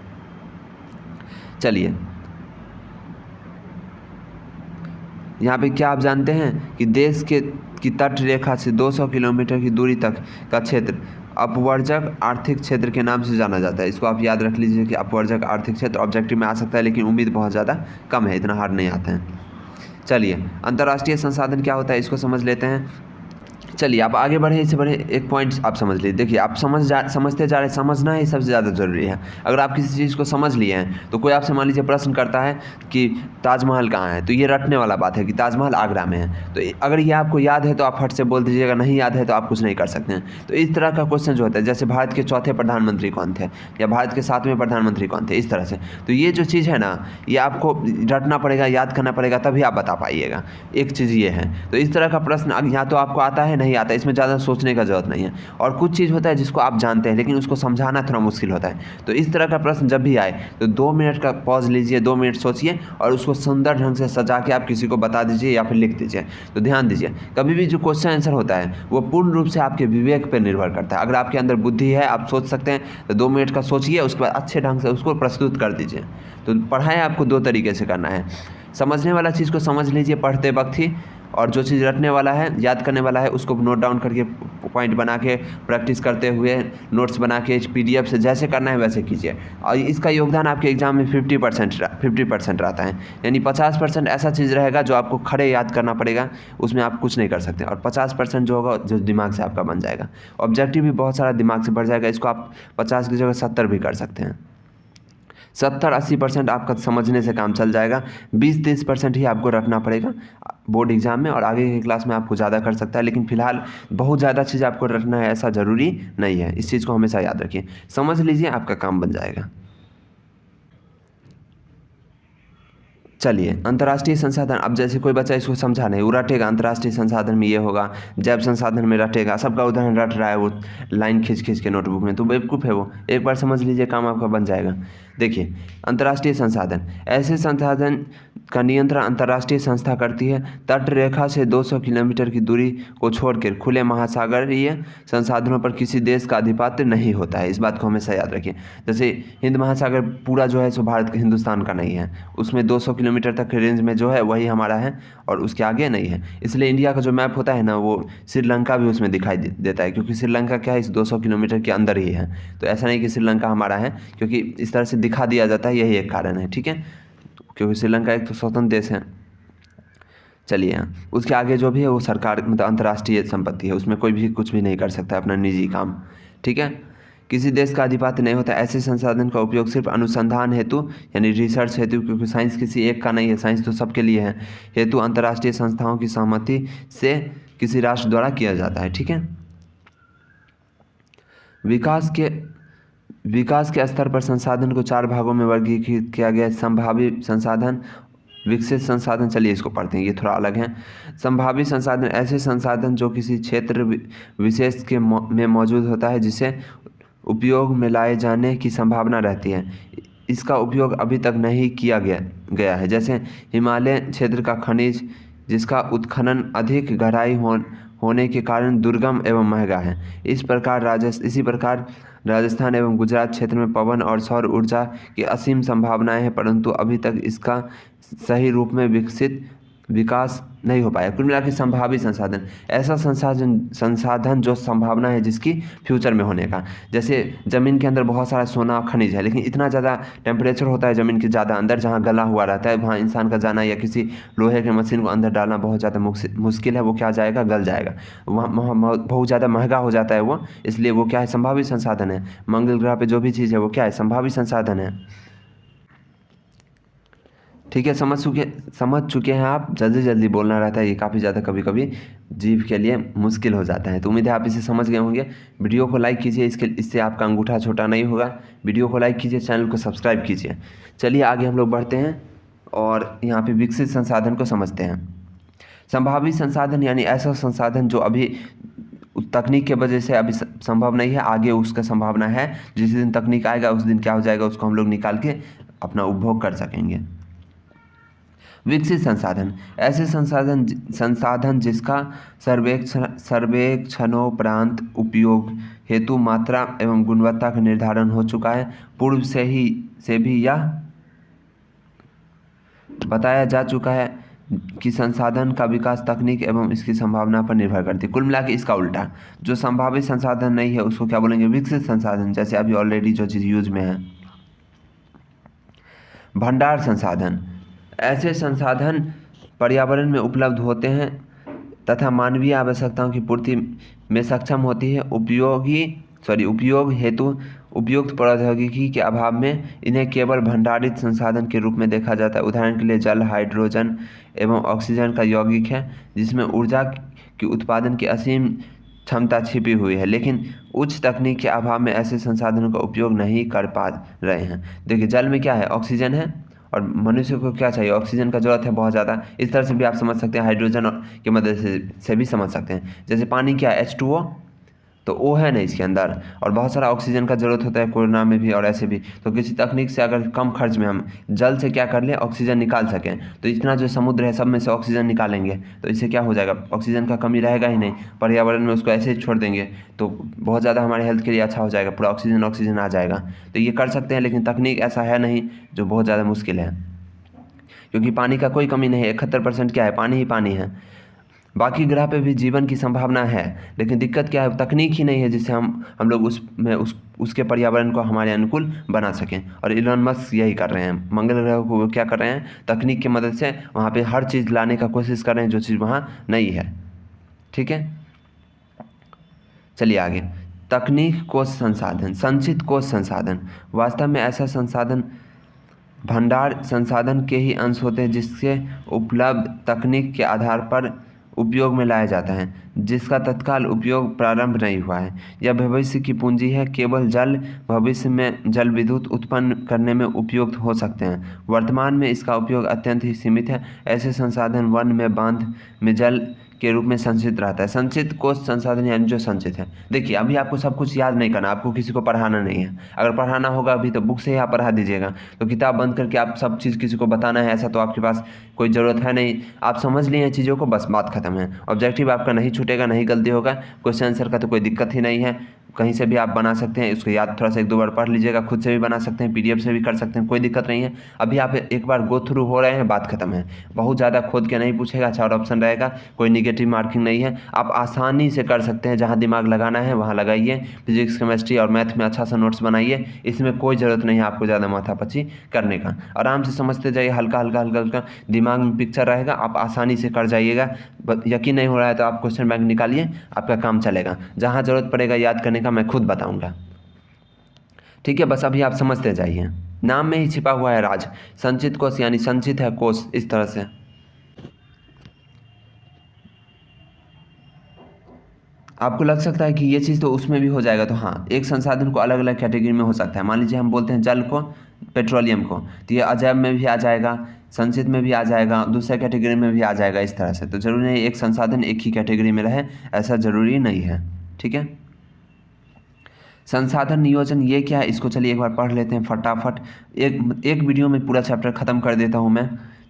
चलिए यहाँ पे क्या आप जानते हैं कि देश के की तट रेखा से 200 किलोमीटर की दूरी तक का क्षेत्र अपवर्जक आर्थिक क्षेत्र के नाम से जाना जाता है। इसको आप याद रख लीजिए कि अपवर्जक आर्थिक क्षेत्र ऑब्जेक्टिव में आ सकता है, लेकिन उम्मीद बहुत ज़्यादा कम है, इतना हार्ड नहीं आता है। चलिए, अंतर्राष्ट्रीय संसाधन क्या होता है इसको समझ लेते हैं। चलिए आप आगे बढ़े, इससे बढ़े एक पॉइंट आप समझ लीजिए। देखिए, आप समझते जा रहे हैं, समझना ही सबसे ज़्यादा ज़रूरी है। अगर आप किसी चीज़ को समझ लिए हैं तो कोई आपसे मान लीजिए प्रश्न करता है कि ताजमहल कहाँ है, तो ये रटने वाला बात है कि ताजमहल आगरा में है। तो अगर ये आपको याद है तो आप फट से बोल दीजिएगा, नहीं याद है तो आप कुछ नहीं कर सकते हैं। तो इस तरह का क्वेश्चन जो होता है, जैसे भारत के चौथे प्रधानमंत्री कौन थे या भारत के 7वें प्रधानमंत्री कौन थे, इस तरह से। तो ये जो चीज़ है ना, ये आपको रटना पड़ेगा, याद करना पड़ेगा, तभी आप बता पाइएगा। एक चीज़ ये है। तो इस तरह का प्रश्न या तो आपको आता है, नहीं आता, इसमें ज़्यादा सोचने का ज़रूरत नहीं है। और कुछ चीज़ होता है जिसको आप जानते हैं लेकिन उसको समझाना थोड़ा मुश्किल होता है। तो इस तरह का प्रश्न जब भी आए तो 2 मिनट का पॉज लीजिए, 2 मिनट सोचिए और उसको सुंदर ढंग से सजा के आप किसी को बता दीजिए या फिर लिख दीजिए। तो ध्यान दीजिए, कभी भी जो क्वेश्चन आंसर होता है वो पूर्ण रूप से आपके विवेक पर निर्भर करता है। अगर आपके अंदर बुद्धि है, आप सोच सकते हैं, तो 2 मिनट का सोचिए, उसके बाद अच्छे ढंग से उसको प्रस्तुत कर दीजिए। तो पढ़ाई आपको 2 तरीके से करना है। समझने वाला चीज़ को समझ लीजिए पढ़ते वक्त ही, और जो चीज़ रटने वाला है, याद करने वाला है, उसको नोट डाउन करके पॉइंट बना के प्रैक्टिस करते हुए नोट्स बना के PDF से जैसे करना है वैसे कीजिए। और इसका योगदान आपके एग्ज़ाम में 50% रहता है। यानी 50% ऐसा चीज़ रहेगा जो आपको खड़े याद करना पड़ेगा, उसमें आप कुछ नहीं कर सकते। और 50% जो होगा जो दिमाग से आपका बन जाएगा। ऑब्जेक्टिव भी बहुत सारा दिमाग से बढ़ जाएगा, इसको आप 50 की जगह 70 भी कर सकते हैं। 70-80% आपका समझने से काम चल जाएगा। 20-30% ही आपको रखना पड़ेगा बोर्ड एग्जाम में, और आगे की क्लास में आपको ज़्यादा कर सकता है। लेकिन फिलहाल बहुत ज़्यादा चीज़ आपको रखना है ऐसा ज़रूरी नहीं है। इस चीज़ को हमेशा याद रखिए, समझ लीजिए, आपका काम बन जाएगा। चलिए, अंतर्राष्ट्रीय संसाधन। अब जैसे कोई बच्चा इसको समझा नहीं, वो रटेगा अंतर्राष्ट्रीय संसाधन में ये होगा, जैव संसाधन में रटेगा, सबका उदाहरण रट रहा है वो लाइन खींच के नोटबुक में, तो बेवकूफ़ है वो। एक बार समझ लीजिए, काम आपका बन जाएगा। देखिए, अंतर्राष्ट्रीय संसाधन, ऐसे संसाधन का नियंत्रण अंतर्राष्ट्रीय संस्था करती है। तट रेखा से 200 किलोमीटर की दूरी को छोड़कर खुले महासागरीय संसाधनों पर किसी देश का अधिपत्य नहीं होता है। इस बात को हमेशा याद रखिए। जैसे हिंद महासागर पूरा जो है सो भारत हिंदुस्तान का नहीं है, उसमें 200 किलोमीटर तक के रेंज में जो है वही हमारा है और उसके आगे नहीं है। इसलिए इंडिया का जो मैप होता है ना, वो श्रीलंका भी उसमें दिखाई देता है, क्योंकि श्रीलंका क्या है, इस 200 किलोमीटर के अंदर ही है। तो ऐसा नहीं कि श्रीलंका हमारा है, क्योंकि इस तरह से दिखा दिया जाता है, यही एक कारण है। ठीक है, क्योंकि श्रीलंका एक तो स्वतंत्र देश है। चलिए, उसके आगे जो भी है वो सरकार मतलब अंतर्राष्ट्रीय संपत्ति है, उसमें कोई भी कुछ भी नहीं कर सकता अपना निजी काम। ठीक है, किसी देश का अधिपत्य नहीं होता। ऐसे संसाधन का उपयोग सिर्फ अनुसंधान हेतु यानी रिसर्च हेतु, क्योंकि साइंस किसी एक का नहीं है, साइंस तो सबके लिए है, हेतु अंतर्राष्ट्रीय संस्थाओं की सहमति से किसी राष्ट्र द्वारा किया जाता है। ठीक है, विकास के स्तर पर संसाधन को 4 भागों में वर्गीकृत किया गया है। संभावी संसाधन, विकसित संसाधन। चलिए इसको पढ़ते हैं, ये थोड़ा अलग है। संभावी संसाधन, ऐसे संसाधन जो किसी क्षेत्र विशेष में मौजूद होता है, जिसे उपयोग में लाए जाने की संभावना रहती है, इसका उपयोग अभी तक नहीं किया गया है। जैसे हिमालय क्षेत्र का खनिज, जिसका उत्खनन अधिक गहराई होने के कारण दुर्गम एवं महंगा है। इसी प्रकार राजस्थान एवं गुजरात क्षेत्र में पवन और सौर ऊर्जा की असीम संभावनाएं हैं, परंतु अभी तक इसका सही रूप में विकास नहीं हो पाया। कुल मिला के संभावी संसाधन, ऐसा संसाधन जो संभावना है जिसकी फ्यूचर में होने का। जैसे ज़मीन के अंदर बहुत सारा सोना खनिज है, लेकिन इतना ज़्यादा टेम्परेचर होता है ज़मीन के ज़्यादा अंदर, जहाँ गला हुआ रहता है, वहाँ इंसान का जाना या किसी लोहे के मशीन को अंदर डालना बहुत ज़्यादा मुश्किल है। वो क्या जाएगा, गल जाएगा। वहाँ बहुत ज़्यादा महंगा हो जाता है वो, इसलिए वो क्या है, संभावी संसाधन है। मंगल ग्रह पर जो भी चीज़ है वो क्या है, संभावी संसाधन है। ठीक है, समझ चुके हैं आप। जल्दी बोलना रहता है, ये काफ़ी ज़्यादा कभी कभी जीभ के लिए मुश्किल हो जाता है। तो उम्मीद है आप इसे समझ गए होंगे। वीडियो को लाइक कीजिए, इससे आपका अंगूठा छोटा नहीं होगा। वीडियो को लाइक कीजिए, चैनल को सब्सक्राइब कीजिए। चलिए आगे हम लोग बढ़ते हैं और यहाँ पे विकसित संसाधन को समझते हैं। संभावी संसाधन यानी ऐसा संसाधन जो अभी तकनीक के वजह से अभी संभव नहीं है, आगे उसका संभावना है। जिस दिन तकनीक आएगा उस दिन क्या हो जाएगा, उसको हम लोग निकाल के अपना उपभोग कर सकेंगे। विकसित संसाधन, ऐसे संसाधन जिसका सर्वेक्षणोपरांत उपयोग हेतु मात्रा एवं गुणवत्ता का निर्धारण हो चुका है। पूर्व से भी यह बताया जा चुका है कि संसाधन का विकास तकनीक एवं इसकी संभावना पर निर्भर करती है। कुल मिला के इसका उल्टा, जो संभावित संसाधन नहीं है उसको क्या बोलेंगे, विकसित संसाधन, जैसे अभी ऑलरेडी जो चीज़ यूज में है। भंडार संसाधन, ऐसे संसाधन पर्यावरण में उपलब्ध होते हैं तथा मानवीय आवश्यकताओं की पूर्ति में सक्षम होती है। उपयोग हेतु उपयुक्त प्रौद्योगिकी के अभाव में इन्हें केवल भंडारित संसाधन के रूप में देखा जाता है। उदाहरण के लिए जल, हाइड्रोजन एवं ऑक्सीजन का यौगिक है जिसमें ऊर्जा की उत्पादन की असीम क्षमता छिपी हुई है, लेकिन उच्च तकनीक के अभाव में ऐसे संसाधनों का उपयोग नहीं कर पा रहे हैं। देखिए जल में क्या है, ऑक्सीजन है और मनुष्य को क्या चाहिए, ऑक्सीजन का जरूरत है बहुत ज़्यादा। इस तरह से भी आप समझ सकते हैं, हाइड्रोजन की मदद से भी समझ सकते हैं। जैसे पानी क्या है, H2O, तो O है ना इसके अंदर, और बहुत सारा ऑक्सीजन का जरूरत होता है कोरोना में भी और ऐसे भी। तो किसी तकनीक से अगर कम खर्च में हम जल से क्या कर लें, ऑक्सीजन निकाल सकें, तो इतना जो समुद्र है सब में से ऑक्सीजन निकालेंगे तो इससे क्या हो जाएगा, ऑक्सीजन का कमी रहेगा ही नहीं। पर्यावरण में उसको ऐसे ही छोड़ देंगे तो बहुत ज़्यादा हमारे हेल्थ के लिए अच्छा हो जाएगा, पूरा ऑक्सीजन आ जाएगा। तो ये कर सकते हैं, लेकिन तकनीक ऐसा है नहीं, जो बहुत ज़्यादा मुश्किल है, क्योंकि पानी का कोई कमी नहीं है। 71% क्या है, पानी ही पानी है। बाकी ग्रह पे भी जीवन की संभावना है, लेकिन दिक्कत क्या है, तकनीक ही नहीं है जिससे हम लोग उसके पर्यावरण को हमारे अनुकूल बना सकें। और इलॉन मस्क यही कर रहे हैं, मंगल ग्रह को क्या कर रहे हैं, तकनीक की मदद से वहाँ पे हर चीज़ लाने का कोशिश कर रहे हैं जो चीज़ वहाँ नहीं है। ठीक है, चलिए आगे। तकनीक कोष संसाधन, संचित कोष संसाधन, वास्तव में ऐसा संसाधन भंडार संसाधन के ही अंश होते हैं जिसके उपलब्ध तकनीक के आधार पर उपयोग में लाया जाता है, जिसका तत्काल उपयोग प्रारंभ नहीं हुआ है। यह भविष्य की पूंजी है। केवल जल भविष्य में जल विद्युत उत्पन्न करने में उपयुक्त हो सकते हैं, वर्तमान में इसका उपयोग अत्यंत ही सीमित है। ऐसे संसाधन वन में, बांध में जल के रूप में संचित रहता है। संचित कोष संसाधन यानी जो संचित है। देखिए अभी आपको सब कुछ याद नहीं करना, आपको किसी को पढ़ाना नहीं है। अगर पढ़ाना होगा अभी तो बुक से ही आप पढ़ा दीजिएगा, तो किताब बंद करके आप सब चीज़ किसी को बताना है ऐसा तो आपके पास कोई ज़रूरत है नहीं। आप समझ लिए हैं चीज़ों को, बस बात खत्म है। ऑब्जेक्टिव आपका नहीं छूटेगा, नहीं गलती होगा, क्वेश्चन आंसर का तो कोई दिक्कत ही नहीं है। कहीं से भी आप बना सकते हैं, उसको याद थोड़ा सा 1-2 बार पढ़ लीजिएगा, खुद से भी बना सकते हैं, PDF से भी कर सकते हैं, कोई दिक्कत नहीं है। अभी आप एक बार गो थ्रू हो रहे हैं, बात खत्म है। बहुत ज़्यादा खोद के नहीं पूछेगा, अच्छा और ऑप्शन रहेगा, कोई निगेटिव मार्किंग नहीं है। आप आसानी से कर सकते हैं, जहाँ दिमाग लगाना है वहाँ लगाइए। फिजिक्स, केमिस्ट्री और मैथ में अच्छा सा नोट्स बनाइए, इसमें कोई ज़रूरत नहीं है आपको ज़्यादा माथापच्ची करने का। आराम से समझते जाइए, हल्का हल्का दिमाग में पिक्चर रहेगा, आप आसानी से कर जाइएगा। यकीन नहीं हो रहा है तो आप क्वेश्चन बैंक निकालिए, आपका काम चलेगा। जहाँ ज़रूरत पड़ेगा याद करने का मैं खुद बताऊंगा। ठीक है, बस अभी आप समझते जाइए, नाम में ही छिपा हुआ है राज। संचित कोष यानी संचित है कोष, इस तरह से। आपको लग सकता है कि ये चीज़ तो उसमें भी हो जाएगा, तो हाँ, एक संसाधन को अलग अलग कैटेगरी में हो सकता है। मान लीजिए हम बोलते हैं जल को, पेट्रोलियम को, तो ये अजैव में भी आ जाएगा, संचित में भी आ जाएगा, दूसरे कैटेगरी में भी आ जाएगा, इस तरह से। तो जरूरी नहीं एक संसाधन एक ही कैटेगरी में रहे, ऐसा ज़रूरी नहीं है। ठीक है, संसाधन नियोजन ये क्या है, इसको चलिए एक बार पढ़ लेते हैं फटाफट। एक वीडियो में पूरा चैप्टर ख़त्म कर देता हूँ मैं,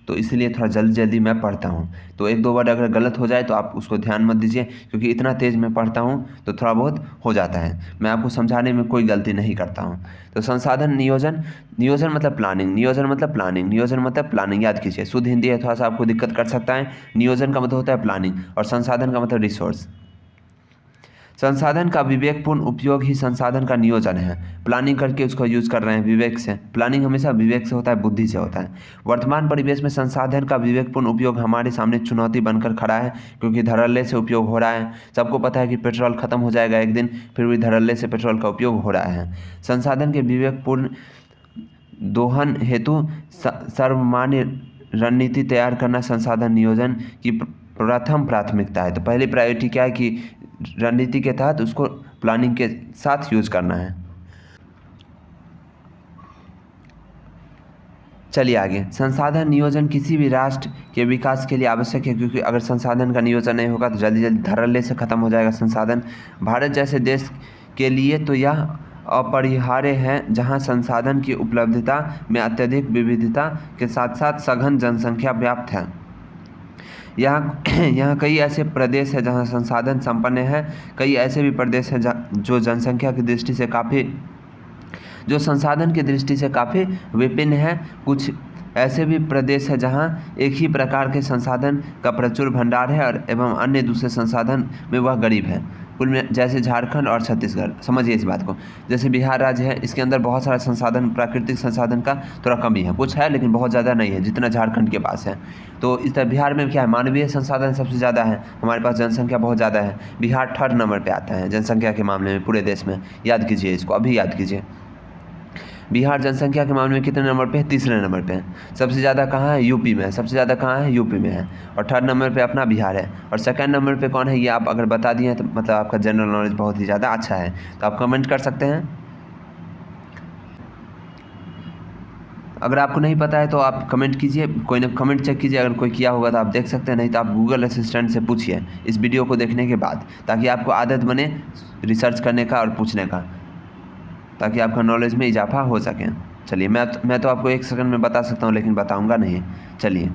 तो इसलिए थोड़ा जल्दी मैं पढ़ता हूँ। तो 1-2 बार अगर गलत हो जाए तो आप उसको ध्यान मत दीजिए, क्योंकि इतना तेज़ मैं पढ़ता हूँ तो थोड़ा बहुत हो जाता है। मैं आपको समझाने में कोई गलती नहीं करता हूँ। तो संसाधन नियोजन, नियोजन मतलब प्लानिंग, नियोजन मतलब प्लानिंग, याद कीजिए। शुद्ध हिंदी है, थोड़ा सा आपको दिक्कत कर सकता है। नियोजन का मतलब होता है प्लानिंग, और संसाधन का मतलब रिसोर्स। संसाधन का विवेकपूर्ण उपयोग ही संसाधन का नियोजन है। प्लानिंग करके उसको यूज़ कर रहे हैं विवेक से। प्लानिंग हमेशा विवेक से होता है, बुद्धि से होता है। वर्तमान परिवेश में संसाधन का विवेकपूर्ण उपयोग हमारे सामने चुनौती बनकर खड़ा है, क्योंकि धड़ल्ले से उपयोग हो रहा है। सबको पता है कि पेट्रोल खत्म हो जाएगा एक दिन, फिर भी धड़ल्ले से पेट्रोल का उपयोग हो रहा है। संसाधन के विवेकपूर्ण दोहन हेतु सर्वमान्य रणनीति तैयार करना संसाधन नियोजन की प्रथम प्राथमिकता है। तो पहली प्रायोरिटी क्या है कि रणनीति के तहत उसको प्लानिंग के साथ यूज़ करना है। चलिए आगे। संसाधन नियोजन किसी भी राष्ट्र के विकास के लिए आवश्यक है, क्योंकि अगर संसाधन का नियोजन नहीं होगा तो जल्दी धड़ल्ले से ख़त्म हो जाएगा संसाधन। भारत जैसे देश के लिए तो यह अपरिहार्य है, जहां संसाधन की उपलब्धता में अत्यधिक विविधता के साथ साथ सघन जनसंख्या व्याप्त है। यहाँ कई ऐसे प्रदेश हैं जहाँ संसाधन संपन्न है, कई ऐसे भी प्रदेश हैं जो जनसंख्या की दृष्टि से काफ़ी, जो संसाधन की दृष्टि से काफ़ी विभिन्न है। कुछ ऐसे भी प्रदेश है जहाँ एक ही प्रकार के संसाधन का प्रचुर भंडार है और एवं अन्य दूसरे संसाधन में वह गरीब है। कुल में जैसे झारखंड और छत्तीसगढ़, समझिए इस बात को। जैसे बिहार राज्य है, इसके अंदर बहुत सारा संसाधन, प्राकृतिक संसाधन का थोड़ा कमी है, कुछ है लेकिन बहुत ज़्यादा नहीं है जितना झारखंड के पास है। तो इस तरह बिहार में क्या है, मानवीय संसाधन सबसे ज़्यादा है, हमारे पास जनसंख्या बहुत ज़्यादा है। बिहार 3rd नंबर पर आता है जनसंख्या के मामले में पूरे देश में, याद कीजिए इसको, अभी याद कीजिए। बिहार जनसंख्या के मामले में कितने नंबर पे है, 3रे नंबर पे है। सबसे ज़्यादा कहाँ है, यूपी में, सबसे ज़्यादा कहाँ है, यूपी में है। और 3rd नंबर पे अपना बिहार है। और 2nd नंबर पे कौन है, ये आप अगर बता दिए तो मतलब आपका जनरल नॉलेज बहुत ही ज़्यादा अच्छा है, तो आप कमेंट कर सकते हैं। अगर आपको नहीं पता है तो आप कमेंट कीजिए, कोई ना कमेंट चेक कीजिए, अगर कोई किया होगा तो आप देख सकते हैं, नहीं तो आप गूगल असिस्टेंट से पूछिए इस वीडियो को देखने के बाद, ताकि आपको आदत बने रिसर्च करने का और पूछने का, ताकि आपका नॉलेज में इजाफा हो सके। चलिए मैं तो आपको 1 सेकंड में बता सकता हूँ लेकिन बताऊँगा नहीं। चलिए,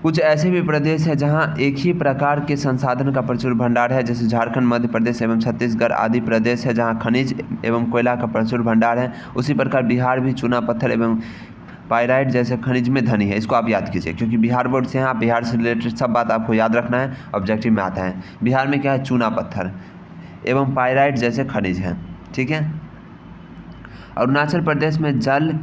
कुछ ऐसे भी प्रदेश हैं जहाँ एक ही प्रकार के संसाधन का प्रचुर भंडार है, जैसे झारखंड, मध्य प्रदेश एवं छत्तीसगढ़ आदि प्रदेश है जहाँ खनिज एवं कोयला का प्रचुर भंडार है। उसी प्रकार बिहार भी चूना पत्थर एवं पाइराइट जैसे खनिज में धनी है। इसको आप याद कीजिए, क्योंकि बिहार बोर्ड से हैं आप, बिहार से रिलेटेड सब बात आपको याद रखना है, ऑब्जेक्टिव में आता है। बिहार में क्या है, चूना पत्थर एवं पाइराइट जैसे खनिज हैं, ठीक है। अरुणाचल प्रदेश में जल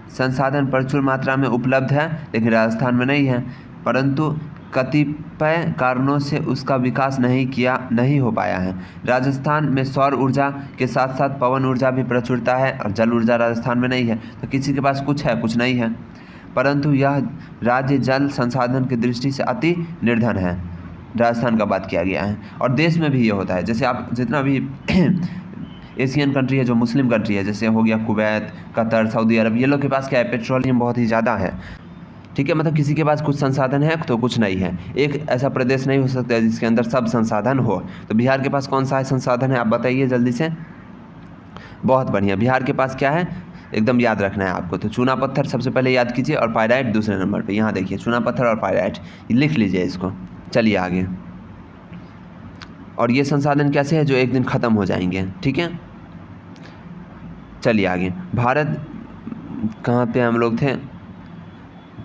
संसाधन प्रचुर मात्रा में उपलब्ध है, लेकिन राजस्थान में नहीं है, परंतु कतिपय कारणों से उसका विकास नहीं हो पाया है। राजस्थान में सौर ऊर्जा के साथ साथ पवन ऊर्जा भी प्रचुरता है और जल ऊर्जा राजस्थान में नहीं है। तो किसी के पास कुछ है, कुछ नहीं है, परंतु यह राज्य जल संसाधन की दृष्टि से अति निर्धन है। राजस्थान का बात किया गया है, और देश में भी ये होता है। जैसे आप जितना भी एशियन कंट्री है, जो मुस्लिम कंट्री है, जैसे हो गया कुवैत, कतर, सऊदी अरब, ये लोग के पास क्या है, पेट्रोलियम बहुत ही ज़्यादा है, ठीक है। मतलब किसी के पास कुछ संसाधन है तो कुछ नहीं है। एक ऐसा प्रदेश नहीं हो सकता जिसके अंदर सब संसाधन हो। तो बिहार के पास कौन सा है संसाधन है, आप बताइए जल्दी से। बहुत बढ़िया, बिहार के पास क्या है, एकदम याद रखना है आपको। तो चूना पत्थर सबसे पहले याद कीजिए और पाइराइट दूसरे नंबर पे। यहाँ देखिए, चूना पत्थर और पाइराइट, लिख लीजिए इसको। चलिए आगे। और ये संसाधन कैसे है, जो एक दिन ख़त्म हो जाएंगे, ठीक है। चलिए आगे। भारत कहाँ पे हम लोग थे,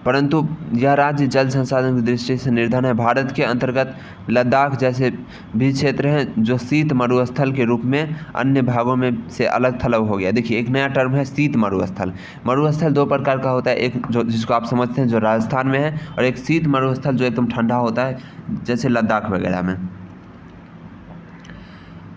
परंतु यह राज्य जल संसाधन की दृष्टि से निर्धन है। भारत के अंतर्गत लद्दाख जैसे भी क्षेत्र हैं जो शीत मरुस्थल के रूप में अन्य भागों में से अलग थलग हो गया। देखिए, एक नया टर्म है शीत मरुस्थल। मरुस्थल 2 प्रकार का होता है, एक जो जिसको आप समझते हैं जो राजस्थान में है, और एक शीत मरुस्थल जो एकदम ठंडा होता है जैसे लद्दाख वगैरह में।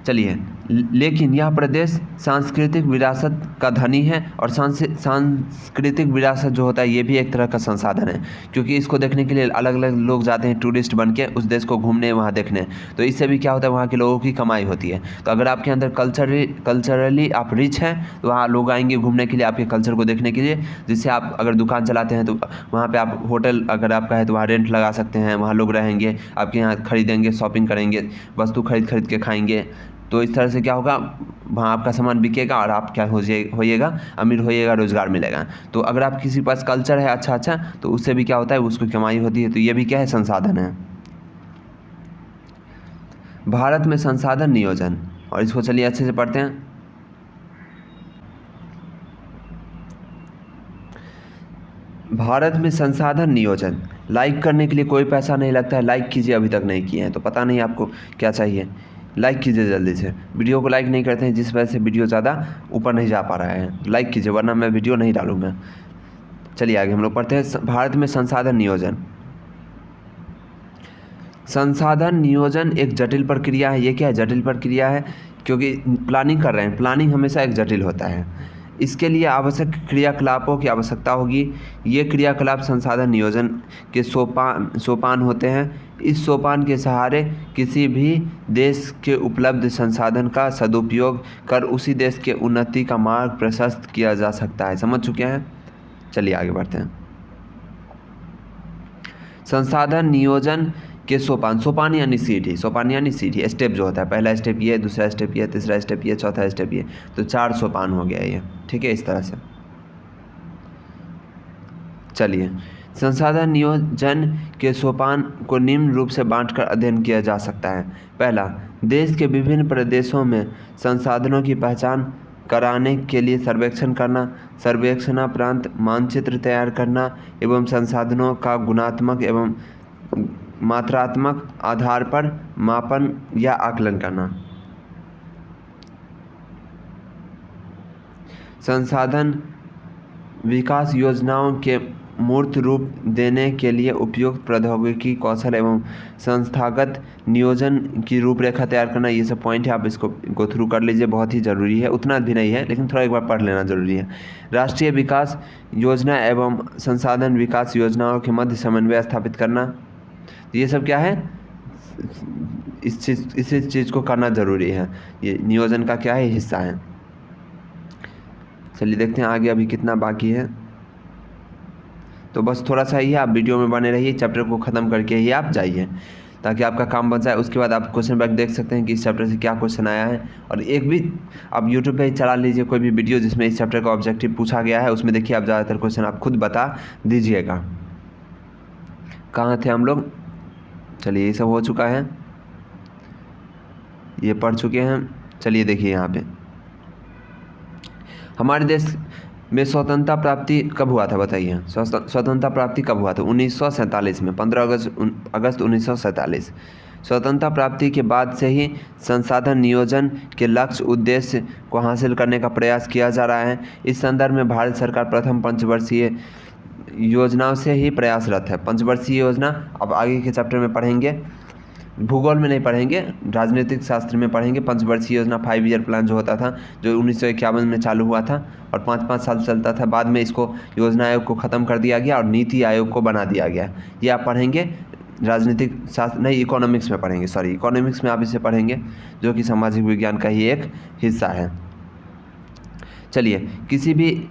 चलिए, लेकिन यह प्रदेश सांस्कृतिक विरासत का धनी है, और सांस्कृतिक विरासत जो होता है ये भी एक तरह का संसाधन है, क्योंकि इसको देखने के लिए अलग अलग लोग जाते हैं टूरिस्ट बन के उस देश को घूमने, वहाँ देखने। तो इससे भी क्या होता है, वहाँ के लोगों की कमाई होती है। तो अगर आपके अंदर कल्चरली आप रिच हैं तो वहाँ लोग आएंगे घूमने के लिए, आपके कल्चर को देखने के लिए। जिससे आप अगर दुकान चलाते हैं तो वहाँ पर आप होटल अगर आपका है तो वहाँ रेंट लगा सकते हैं, वहाँ लोग रहेंगे, आपके यहाँ खरीदेंगे, शॉपिंग करेंगे, वस्तु खरीद के खाएंगे। तो इस तरह से क्या होगा, वहाँ आपका सामान बिकेगा और आप क्या होइएगा, अमीर होइएगा, रोज़गार मिलेगा। तो अगर आप किसी के पास कल्चर है अच्छा तो उससे भी क्या होता है, उसको कमाई होती है। तो ये भी क्या है, संसाधन है। भारत में संसाधन नियोजन, और इसको चलिए अच्छे से पढ़ते हैं। भारत में संसाधन नियोजन, लाइक करने के लिए कोई पैसा नहीं लगता है, लाइक कीजिए, अभी तक नहीं किए हैं तो पता नहीं आपको क्या चाहिए। लाइक कीजिए जल्दी से, वीडियो को लाइक नहीं करते हैं जिस वजह से वीडियो ज़्यादा ऊपर नहीं जा पा रहा है। लाइक कीजिए वरना मैं वीडियो नहीं डालूंगा। चलिए आगे हम लोग पढ़ते हैं। भारत में संसाधन नियोजन। संसाधन नियोजन एक जटिल प्रक्रिया है। ये क्या है, जटिल प्रक्रिया है क्योंकि प्लानिंग कर रहे हैं। प्लानिंग हमेशा एक जटिल होता है। इसके लिए आवश्यक क्रियाकलापों की आवश्यकता होगी। ये क्रियाकलाप संसाधन नियोजन के सोपान होते हैं। इस सोपान के सहारे किसी भी देश के उपलब्ध संसाधन का सदुपयोग कर उसी देश के उन्नति का मार्ग प्रशस्त किया जा सकता है। समझ चुके हैं। चलिए आगे बढ़ते हैं। संसाधन नियोजन के सोपान यानी सीढ़ी, सोपान यानी सीढ़ी, स्टेप जो होता है, पहला स्टेप ये, दूसरा स्टेप ये, तीसरा स्टेप ये, चौथा स्टेप ये, तो 4 सोपान हो गया ये, ठीक है, इस तरह से। चलिए, संसाधन नियोजन के सोपान को निम्न रूप से बांटकर अध्ययन किया जा सकता है। पहला, देश के विभिन्न प्रदेशों में संसाधनों की पहचान कराने के लिए सर्वेक्षण करना, सर्वेक्षणापरांत मानचित्र तैयार करना एवं संसाधनों का गुणात्मक एवं मात्रात्मक आधार पर मापन या आकलन करना। संसाधन विकास योजनाओं के मूर्त रूप देने के लिए उपयुक्त प्रौद्योगिकी कौशल एवं संस्थागत नियोजन की रूपरेखा तैयार करना। ये सब पॉइंट है, आप इसको गो थ्रू कर लीजिए, बहुत ही ज़रूरी है, उतना भी नहीं है लेकिन थोड़ा एक बार पढ़ लेना ज़रूरी है। राष्ट्रीय विकास योजना एवं संसाधन विकास योजनाओं के मध्य समन्वय स्थापित करना, ये सब क्या है, इस चीज़ को करना ज़रूरी है, ये नियोजन का क्या है, हिस्सा है। चलिए देखते हैं आगे अभी कितना बाकी है। तो बस थोड़ा सा ही है, आप वीडियो में बने रहिए, चैप्टर को ख़त्म करके ही आप जाइए ताकि आपका काम बन जाए। उसके बाद आप क्वेश्चन बैंक देख सकते हैं कि इस चैप्टर से क्या क्वेश्चन आया है, और एक भी आप यूट्यूब पे ही चला लीजिए कोई भी वीडियो जिसमें इस चैप्टर का ऑब्जेक्टिव पूछा गया है, उसमें देखिए आप ज़्यादातर क्वेश्चन आप खुद बता दीजिएगा। कहाँ थे हम लोग, चलिए ये सब हो चुका है, ये पढ़ चुके हैं। चलिए देखिए यहाँ पे हमारे देश में स्वतंत्रता प्राप्ति कब हुआ था, बताइए। स्वतंत्रता प्राप्ति कब हुआ था, 1947 में, 15 अगस्त 1947। स्वतंत्रता प्राप्ति के बाद से ही संसाधन नियोजन के लक्ष्य उद्देश्य को हासिल करने का प्रयास किया जा रहा है। इस संदर्भ में भारत सरकार प्रथम पंचवर्षीय योजनाओं से ही प्रयासरत है। पंचवर्षीय योजना अब आगे के चैप्टर में पढ़ेंगे, भूगोल में नहीं पढ़ेंगे, राजनीतिक शास्त्र में पढ़ेंगे। पंचवर्षीय योजना 5 ईयर प्लान जो होता था, जो 1951 में चालू हुआ था और 5-5 साल चलता था, बाद में इसको योजना आयोग को ख़त्म कर दिया गया और नीति आयोग को बना दिया गया। ये आप पढ़ेंगे राजनीतिक शास्त्र नहीं, इकोनॉमिक्स में पढ़ेंगे, सॉरी इकोनॉमिक्स में आप इसे पढ़ेंगे, जो कि सामाजिक विज्ञान का ही एक हिस्सा है। चलिए किसी भी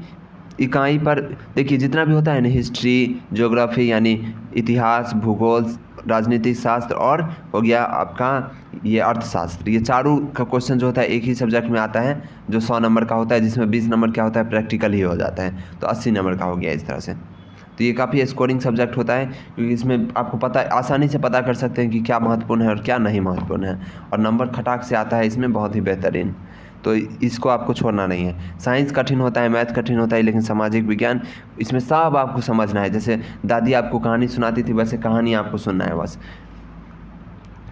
इकाई पर देखिए, जितना भी होता है ना, हिस्ट्री, ज्योग्राफी यानी इतिहास, भूगोल, राजनीतिक शास्त्र और हो गया आपका ये अर्थशास्त्र, ये चारों का क्वेश्चन जो होता है एक ही सब्जेक्ट में आता है, जो 100 नंबर का होता है, जिसमें 20 नंबर क्या होता है, प्रैक्टिकल ही हो जाता है, तो 80 नंबर का हो गया इस तरह से। तो ये काफ़ी स्कोरिंग सब्जेक्ट होता है, क्योंकि इसमें आपको पता आसानी से पता कर सकते हैं कि क्या महत्वपूर्ण है और क्या नहीं महत्वपूर्ण है, और नंबर खटाक से आता है इसमें, बहुत ही बेहतरीन। तो इसको आपको छोड़ना नहीं है। साइंस कठिन होता है, मैथ कठिन होता है, लेकिन सामाजिक विज्ञान इसमें सब आपको समझना है। जैसे दादी आपको कहानी सुनाती थी, वैसे कहानी आपको सुनना है बस।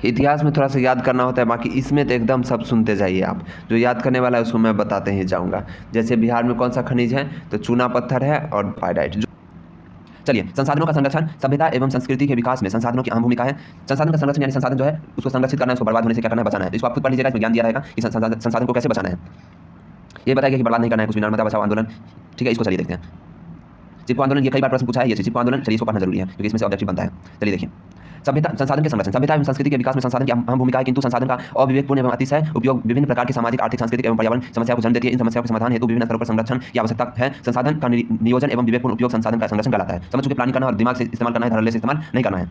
इतिहास में थोड़ा सा याद करना होता है, बाकी इसमें तो एकदम सब सुनते जाइए आप। जो याद करने वाला है उसको मैं बताते ही जाऊँगा। जैसे बिहार में कौन सा खनिज है, तो चूना पत्थर है और पाइराइट। चलिए, संसाधनों का संरक्षण सभ्यता एवं संस्कृति के विकास में संसाधनों की अहम भूमिका है। संसाधन का संरक्षण यानी संसाधन जो है उसको संरक्षित करना है, उसको बर्बाद होने से क्या करना है, बचाना है। इसको आप खुद पढ़ लीजिएगा, इसमें ज्ञान दिया रहेगा कि संसाधन को कैसे बचाना है। ये बताया गया कि बर्बाद नहीं करना है, कुछ भी नर्मदा बचाओ आंदोलन, ठीक है। इसको चलिए देखते हैं। चिपको आंदोलन, ये कई बार प्रश्न पूछा है, ये चिपको आंदोलन, चलिए इसको पढ़ना जरूरी है क्योंकि इसमें से ऑब्जेक्टिव बनता है। चलिए देखिए, सभ्यता संसाधन के संरक्षण, सभ्यता एवं संस्कृति के विकास में संसाधन की अहम भूमिका है, किंतु संसाधन का अविवेकपूर्ण एवं अतिशय उपयोग विभिन्न प्रकार की सामाजिक, आर्थिक, सांस्कृतिक एवं पर्यावरण समस्याओं को जन्म देती है। इन समस्याओं के समाधान हेतु विभिन्न स्तरों पर संरक्षण की आवश्यकता है। संसाधन का नियोजन एवं विवेकपूर्ण उपयोग संसाधन का संरक्षण कहलाता है। समझ चुके, प्लानिंग करना और दिमाग से इस्तेमाल करना है, धड़ल्ले से इस्तेमाल नहीं करना है।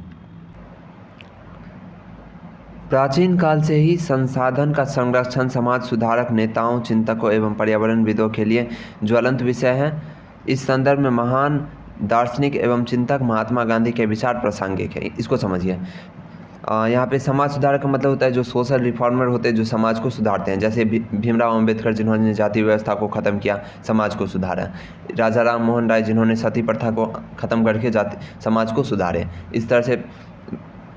प्राचीन काल से ही संसाधन का संरक्षण समाज सुधारक, नेताओं, चिंतकों एवं पर्यावरणविदों के लिए ज्वलंत विषय है। इस संदर्भ में महान दार्शनिक एवं चिंतक महात्मा गांधी के विचार प्रासंगिक है। इसको समझिए। यहाँ पे समाज सुधारक का मतलब होता है जो सोशल रिफॉर्मर होते हैं, जो समाज को सुधारते हैं। जैसे भीमराव अंबेडकर जिन्होंने जाति व्यवस्था को ख़त्म किया, समाज को सुधारा। राजा राम मोहन राय जिन्होंने सती प्रथा को ख़त्म करके समाज को सुधारे। इस तरह से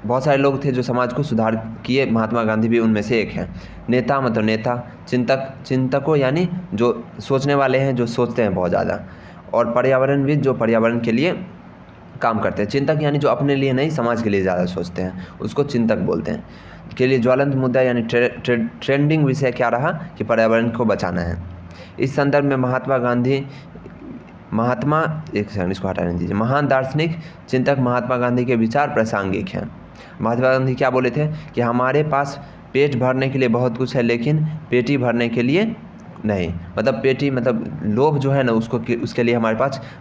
बहुत सारे लोग थे जो समाज को सुधार किए, महात्मा गांधी भी उनमें से एक है। नेता मतलब नेता, चिंतकों यानी जो सोचने वाले हैं, जो सोचते हैं बहुत ज़्यादा, और पर्यावरणविद जो पर्यावरण के लिए काम करते हैं। चिंतक यानी जो अपने लिए नहीं, समाज के लिए ज़्यादा सोचते हैं, उसको चिंतक बोलते हैं। के लिए ज्वलंत मुद्दा यानी ट्रेंडिंग विषय क्या रहा कि पर्यावरण को बचाना है। इस संदर्भ में इसको हटाने दीजिए। महान दार्शनिक चिंतक महात्मा गांधी के विचार प्रासंगिक हैं। महात्मा गांधी क्या बोले थे कि हमारे पास पेट भरने के लिए बहुत कुछ है, लेकिन पेटी भरने के लिए नहीं। मतलब पेटी मतलब लोभ जो है ना, उसके लिए हमारे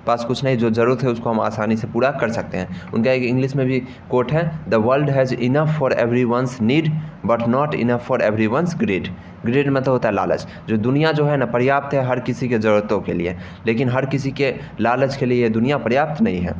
पास कुछ नहीं। जो ज़रूरत है उसको हम आसानी से पूरा कर सकते हैं। उनका एक इंग्लिश में भी कोट है, the world has enough for every one's need but not enough for every one's greed. Greed मतलब होता है लालच। जो दुनिया जो है ना, पर्याप्त है हर किसी के ज़रूरतों के लिए, लेकिन हर किसी के लालच के लिए ये दुनिया पर्याप्त नहीं है।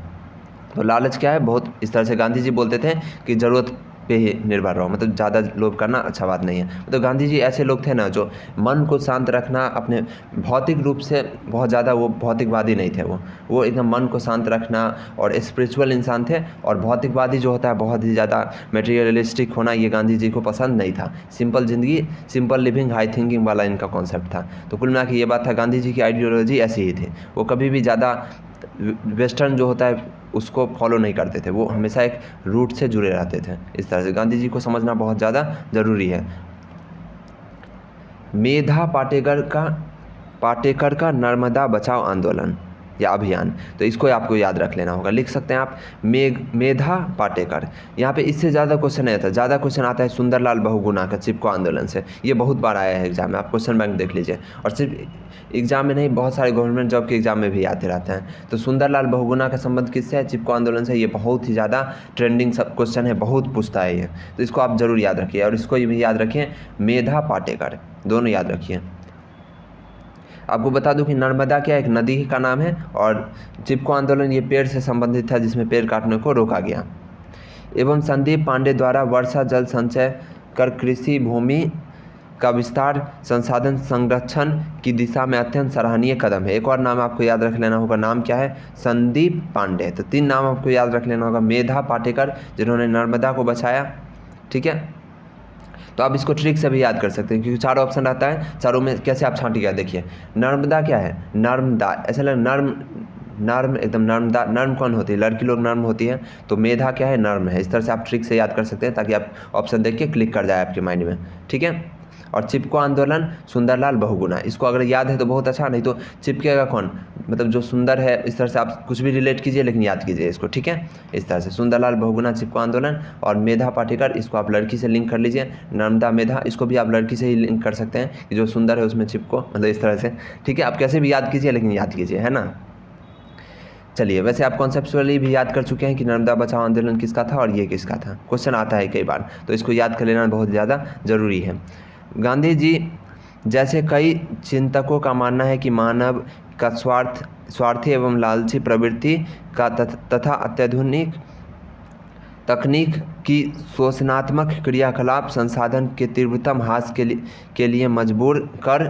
तो लालच क्या है, बहुत इस तरह से गांधी जी बोलते थे कि ज़रूरत पे ही निर्भर रहो, मतलब ज़्यादा लोभ करना अच्छा बात नहीं है। मतलब गांधी जी ऐसे लोग थे ना जो मन को शांत रखना, अपने भौतिक रूप से बहुत ज़्यादा वो भौतिकवादी नहीं थे, वो एकदम मन को शांत रखना और स्पिरिचुअल इंसान थे। और भौतिकवादी जो होता है बहुत ही ज़्यादा मटेरियलिस्टिक होना, ये गांधी जी को पसंद नहीं था। सिंपल ज़िंदगी, सिंपल लिविंग, हाई थिंकिंग वाला इनका कॉन्सेप्ट था। तो कुल मिला के ये बात था, गांधी जी की आइडियोलॉजी ऐसी ही थी। वो कभी भी ज़्यादा वेस्टर्न जो होता है उसको फॉलो नहीं करते थे, वो हमेशा एक रूट से जुड़े रहते थे। इस तरह से गांधी जी को समझना बहुत ज़्यादा ज़रूरी है। मेधा पाटेकर का नर्मदा बचाओ आंदोलन या अभियान, तो इसको आपको याद रख लेना होगा। लिख सकते हैं आप मेधा पाटेकर। यहाँ पे इससे ज़्यादा क्वेश्चन नहीं आता, ज़्यादा क्वेश्चन आता है सुंदरलाल बहुगुणा का चिपको आंदोलन से। ये बहुत बार आया है एग्जाम में, आप क्वेश्चन बैंक देख लीजिए। और सिर्फ एग्जाम में नहीं, बहुत सारे गवर्नमेंट जॉब के एग्जाम में भी आते रहते हैं। तो सुंदरलाल बहुगुणा का संबंध किससे है? चिपको आंदोलन से। ये बहुत ही ज़्यादा ट्रेंडिंग सब क्वेश्चन है, बहुत पूछता है ये, तो इसको आप जरूर याद रखिए। और इसको भी याद रखिए, मेधा पाटेकर, दोनों याद रखिए। आपको बता दूं कि नर्मदा क्या एक नदी का नाम है, और चिपको आंदोलन ये पेड़ से संबंधित था जिसमें पेड़ काटने को रोका गया। एवं संदीप पांडे द्वारा वर्षा जल संचय कर कृषि भूमि का विस्तार संसाधन संरक्षण की दिशा में अत्यंत सराहनीय कदम है। एक और नाम आपको याद रख लेना होगा, नाम क्या है? संदीप पांडे। तो 3 नाम आपको याद रख लेना होगा। मेधा पाटेकर जिन्होंने नर्मदा को बचाया, ठीक है। तो आप इसको ट्रिक से भी याद कर सकते हैं क्योंकि 4 ऑप्शन रहता है, चारों में कैसे आप छांटिएगा। देखिए नर्मदा क्या है? नर्मदा, ऐसा लगे नर्म एकदम नर्मदा। नर्म कौन होती है? लड़की लोग नर्म होती है। तो मेधा क्या है? नर्म है। इस तरह से आप ट्रिक से याद कर सकते हैं ताकि आप ऑप्शन देख के क्लिक कर जाए आपके माइंड में, ठीक है। और चिपको आंदोलन सुंदरलाल बहुगुणा, इसको अगर याद है तो बहुत अच्छा, नहीं तो चिपकेगा कौन? मतलब जो सुंदर है। इस तरह से आप कुछ भी रिलेट कीजिए लेकिन याद कीजिए इसको, ठीक है। इस तरह से सुंदरलाल बहुगुणा, चिपको आंदोलन और मेधा पाटेकर, इसको आप लड़की से लिंक कर लीजिए। नर्मदा मेधा, इसको भी आप लड़की से ही लिंक कर सकते हैं कि जो सुंदर है उसमें चिपको, मतलब इस तरह से, ठीक है। आप कैसे भी याद कीजिए लेकिन याद कीजिए, है ना। चलिए, वैसे आप कॉन्सेप्चुअली भी याद कर चुके हैं कि नर्मदा बचाओ आंदोलन किसका था और ये किसका था। क्वेश्चन आता है कई बार, तो इसको याद कर लेना बहुत ज़्यादा ज़रूरी है। गांधी जी जैसे कई चिंतकों का मानना है कि मानव का स्वार्थी एवं लालची प्रवृत्ति का तथा अत्याधुनिक तकनीक की शोषणात्मक क्रियाकलाप संसाधन के तीव्रतम ह्रास के लिए मजबूर कर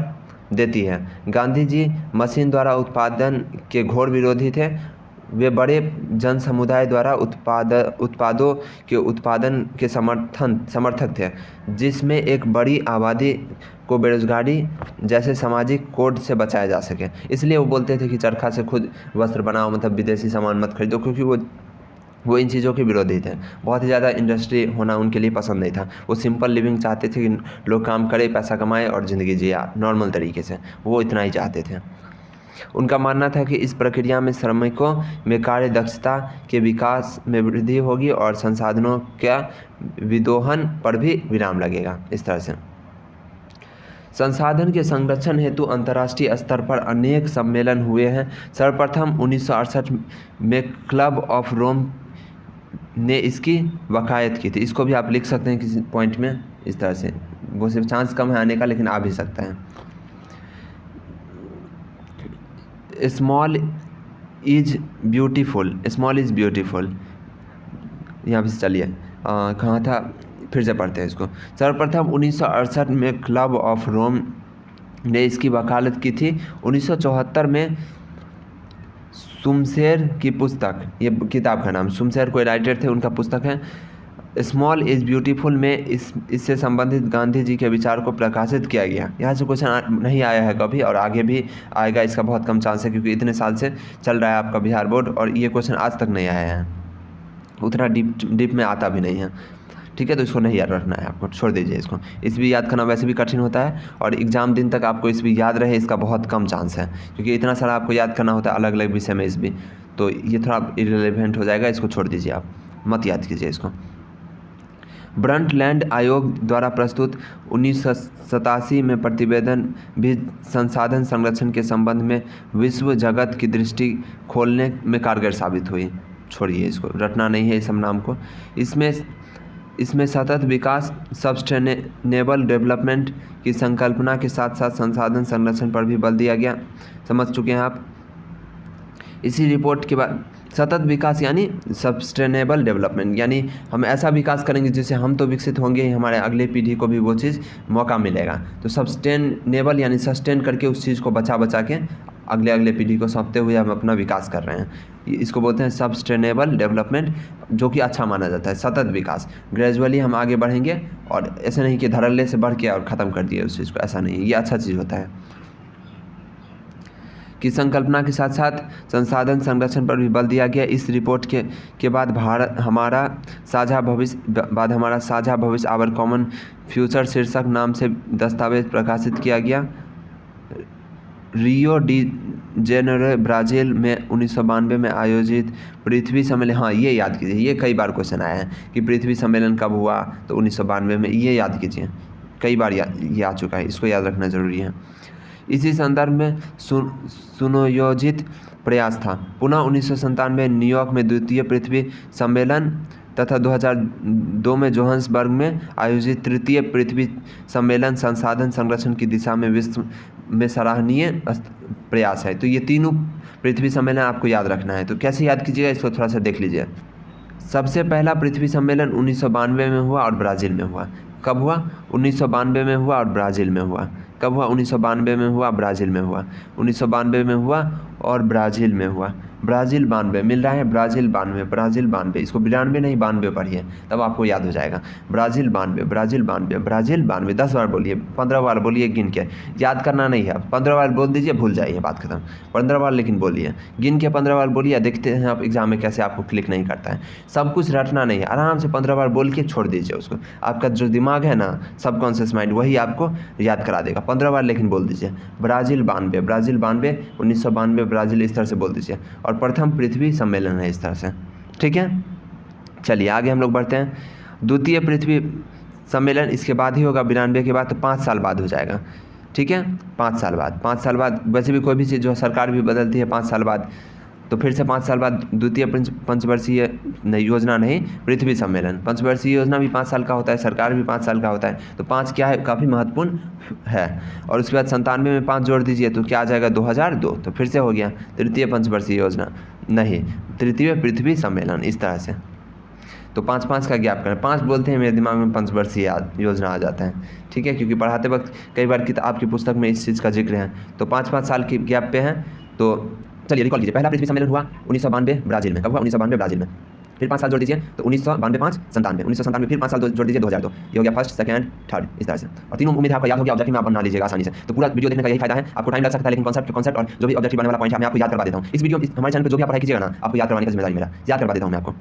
देती है। गांधी जी मशीन द्वारा उत्पादन के घोर विरोधी थे। वे बड़े जन समुदाय द्वारा उत्पादों के उत्पादन के समर्थक थे, जिसमें एक बड़ी आबादी को बेरोजगारी जैसे सामाजिक कोड से बचाया जा सके। इसलिए वो बोलते थे कि चरखा से खुद वस्त्र बनाओ, मतलब विदेशी सामान मत खरीदो, क्योंकि वो इन चीज़ों के विरोधी थे। बहुत ही ज़्यादा इंडस्ट्री होना उनके लिए पसंद नहीं था। वो सिंपल लिविंग चाहते थे कि लोग काम करें, पैसा कमाए और ज़िंदगी जिया नॉर्मल तरीके से, वो इतना ही चाहते थे। उनका मानना था कि इस प्रक्रिया में श्रमिकों में कार्य दक्षता के विकास में वृद्धि होगी और संसाधनों का विदोहन पर भी विराम लगेगा। इस तरह से संसाधन के संरक्षण हेतु अंतर्राष्ट्रीय स्तर पर अनेक सम्मेलन हुए हैं। सर्वप्रथम 1968 में क्लब ऑफ रोम ने इसकी वकायत की थी। इसको भी आप लिख सकते हैं किसी पॉइंट में, इस तरह से। वो सिर्फ चांस कम है आने का, लेकिन आ भी सकता है। Small is beautiful, small is beautiful, यहाँ से चलिए कहाँ था, फिर से पढ़ते हैं इसको। सर्वप्रथम 1968 में क्लब ऑफ रोम ने इसकी वकालत की थी। 1974 में सुमशेर की पुस्तक, ये किताब का नाम, सुमशेर कोई राइटर थे, उनका पुस्तक है स्मॉल इज़ ब्यूटीफुल में इससे संबंधित गांधी जी के विचार को प्रकाशित किया गया। यहाँ से क्वेश्चन नहीं आया है कभी और आगे भी आएगा, इसका बहुत कम चांस है क्योंकि इतने साल से चल रहा है आपका बिहार बोर्ड और ये क्वेश्चन आज तक नहीं आया है, उतना डीप में आता भी नहीं है, ठीक है। तो इसको नहीं याद रखना है आपको, छोड़ दीजिए इसको। इस भी याद करना वैसे भी कठिन होता है और एग्ज़ाम दिन तक आपको इस भी याद रहे इसका बहुत कम चांस है, क्योंकि इतना सारा आपको याद करना होता है अलग अलग विषय में। इस भी तो ये थोड़ा इरेलेवेंट हो जाएगा, इसको छोड़ दीजिए, आप मत याद कीजिए इसको। ब्रंटलैंड आयोग द्वारा प्रस्तुत 1987 में प्रतिवेदन भी संसाधन संरक्षण के संबंध में विश्व जगत की दृष्टि खोलने में कारगर साबित हुई। छोड़िए इसको, रटना नहीं है इस सब नाम को। इसमें सतत विकास, सस्टेनेबल डेवलपमेंट की संकल्पना के साथ साथ संसाधन संरक्षण पर भी बल दिया गया। समझ चुके हैं आप। इसी रिपोर्ट के बाद सतत विकास यानी सस्टेनेबल डेवलपमेंट, यानी हम ऐसा विकास करेंगे जिससे हम तो विकसित होंगे ही, हमारे अगले पीढ़ी को भी वो चीज़ मौका मिलेगा। तो सस्टेनेबल यानी सस्टेन करके उस चीज़ को बचा के अगले पीढ़ी को सौंपते हुए हम अपना विकास कर रहे हैं। इसको बोलते हैं सस्टेनेबल डेवलपमेंट, जो कि अच्छा माना जाता है। सतत विकास, ग्रेजुअली हम आगे बढ़ेंगे, और ऐसे नहीं कि धड़ल्ले से बढ़ के और ख़त्म कर दिए उस चीज़ को, ऐसा नहीं, ये अच्छा चीज़ होता है। की संकल्पना के साथ साथ संसाधन संरक्षण पर भी बल दिया गया। इस रिपोर्ट के बाद हमारा साझा भविष्य आवर कॉमन फ्यूचर शीर्षक नाम से दस्तावेज प्रकाशित किया गया। रियो डी जेनेरो ब्राज़ील में 1992 में आयोजित पृथ्वी सम्मेलन, हाँ ये याद कीजिए, ये कई बार क्वेश्चन आया है कि पृथ्वी सम्मेलन कब हुआ, तो 1992 में, ये याद कीजिए, कई बार ये आ चुका है, इसको याद रखना ज़रूरी है। इसी संदर्भ में सुनियोजित प्रयास था। पुनः 1997 न्यूयॉर्क में द्वितीय पृथ्वी सम्मेलन तथा 2002 में जोहान्सबर्ग में आयोजित तृतीय पृथ्वी सम्मेलन संसाधन संरक्षण की दिशा में विश्व में सराहनीय प्रयास है। तो ये तीनों पृथ्वी सम्मेलन आपको याद रखना है। तो कैसे याद कीजिएगा, इसको थोड़ा सा देख लीजिए। सबसे पहला पृथ्वी सम्मेलन 1992 में हुआ और ब्राज़ील में हुआ। कब हुआ? 1992 में हुआ और ब्राज़ील में हुआ। कब हुआ? 1992 में हुआ, ब्राज़ील में हुआ। 1992 में हुआ और ब्राज़ील में हुआ। ब्राज़ील 92 मिल रहा है, ब्राज़ील 92, ब्राज़ील 92, इसको 92 नहीं 92 पढ़िए, तब आपको याद हो जाएगा। ब्राज़ील 92, ब्राज़ील 92, ब्राज़ील 92, 10 बार बोलिए, 15 बार बोलिए गिन के, याद करना नहीं है। 15 बार बोल दीजिए, भूल जाइए, बात खत्म। 15 बार लेकिन बोलिए, गिन के 15 बार बोलिए। देखते हैं आप एग्जाम में कैसे आपको क्लिक नहीं करता है। सब कुछ रटना नहीं है, आराम से 15 बार बोल के छोड़ दीजिए उसको। आपका जो दिमाग है ना, सबकॉन्शियस माइंड, वही आपको याद करा देगा। 15 बार लेकिन बोल दीजिए, ब्राज़ील 92, ब्राज़ील 92, 1992 ब्राज़ील, इस तरह से बोल दीजिए। और प्रथम पृथ्वी सम्मेलन है, इस तरह से, ठीक है। चलिए आगे हम लोग बढ़ते हैं। द्वितीय पृथ्वी सम्मेलन इसके बाद ही होगा, 92 के बाद, तो 5 साल बाद हो जाएगा, ठीक है। 5 साल बाद, 5 साल बाद, वैसे भी कोई भी चीज़ जो सरकार भी बदलती है 5 साल बाद, तो फिर से 5 साल बाद द्वितीय पंचवर्षीय योजना नहीं, पृथ्वी सम्मेलन। पंचवर्षीय योजना भी 5 साल का होता है, सरकार भी 5 साल का होता है, तो 5 क्या है, काफ़ी महत्वपूर्ण है। और उसके बाद 97 में 5 जोड़ दीजिए तो क्या आ जाएगा, 2002, तो फिर से हो गया तृतीय पंचवर्षीय योजना, नहीं तृतीय पृथ्वी सम्मेलन, इस तरह से। तो 5-5 का गैप करें, 5 बोलते हैं, मेरे दिमाग में पंचवर्षीय योजना आ जाता है, ठीक है, क्योंकि पढ़ाते वक्त कई बार आपकी पुस्तक में इस चीज़ का जिक्र है। तो 5-5 साल की गैप पे हैं। तो चलिए रिकॉल कीजिए, पहला पृथ्वी सम्मेलन हुआ 1992 ब्राज़ील में। कब हुआ? 1992 ब्राज़ील में। फिर 5 साल जोड़ दीजिए, तो 1992 5 97, 1997 फिर 5 साल जोड़ दीजिए, 2002, ये हो गया फर्स्ट, सेकंड, थर्ड, इस तरह से। और तीनों उम्मीद है आपको याद हो गया, ऑब्जेक्टिव में आप बना लीजिएगा आसानी से। तो पूरा वीडियो देखने का यही फायदा है, आपको टाइम लग सकता है, लेकिन कॉन्सेप्ट और जो भी ऑब्जेक्टिव बनने वाला पॉइंट है मैं आपको याद करवा देता हूँ। इस वीडियो हमारे चैनल पर जो भी आप पढ़ाई कीजिएगा ना, आपको याद करवाने की जिम्मेदारी मेरा, याद करवा देता हूँ मैं आपको।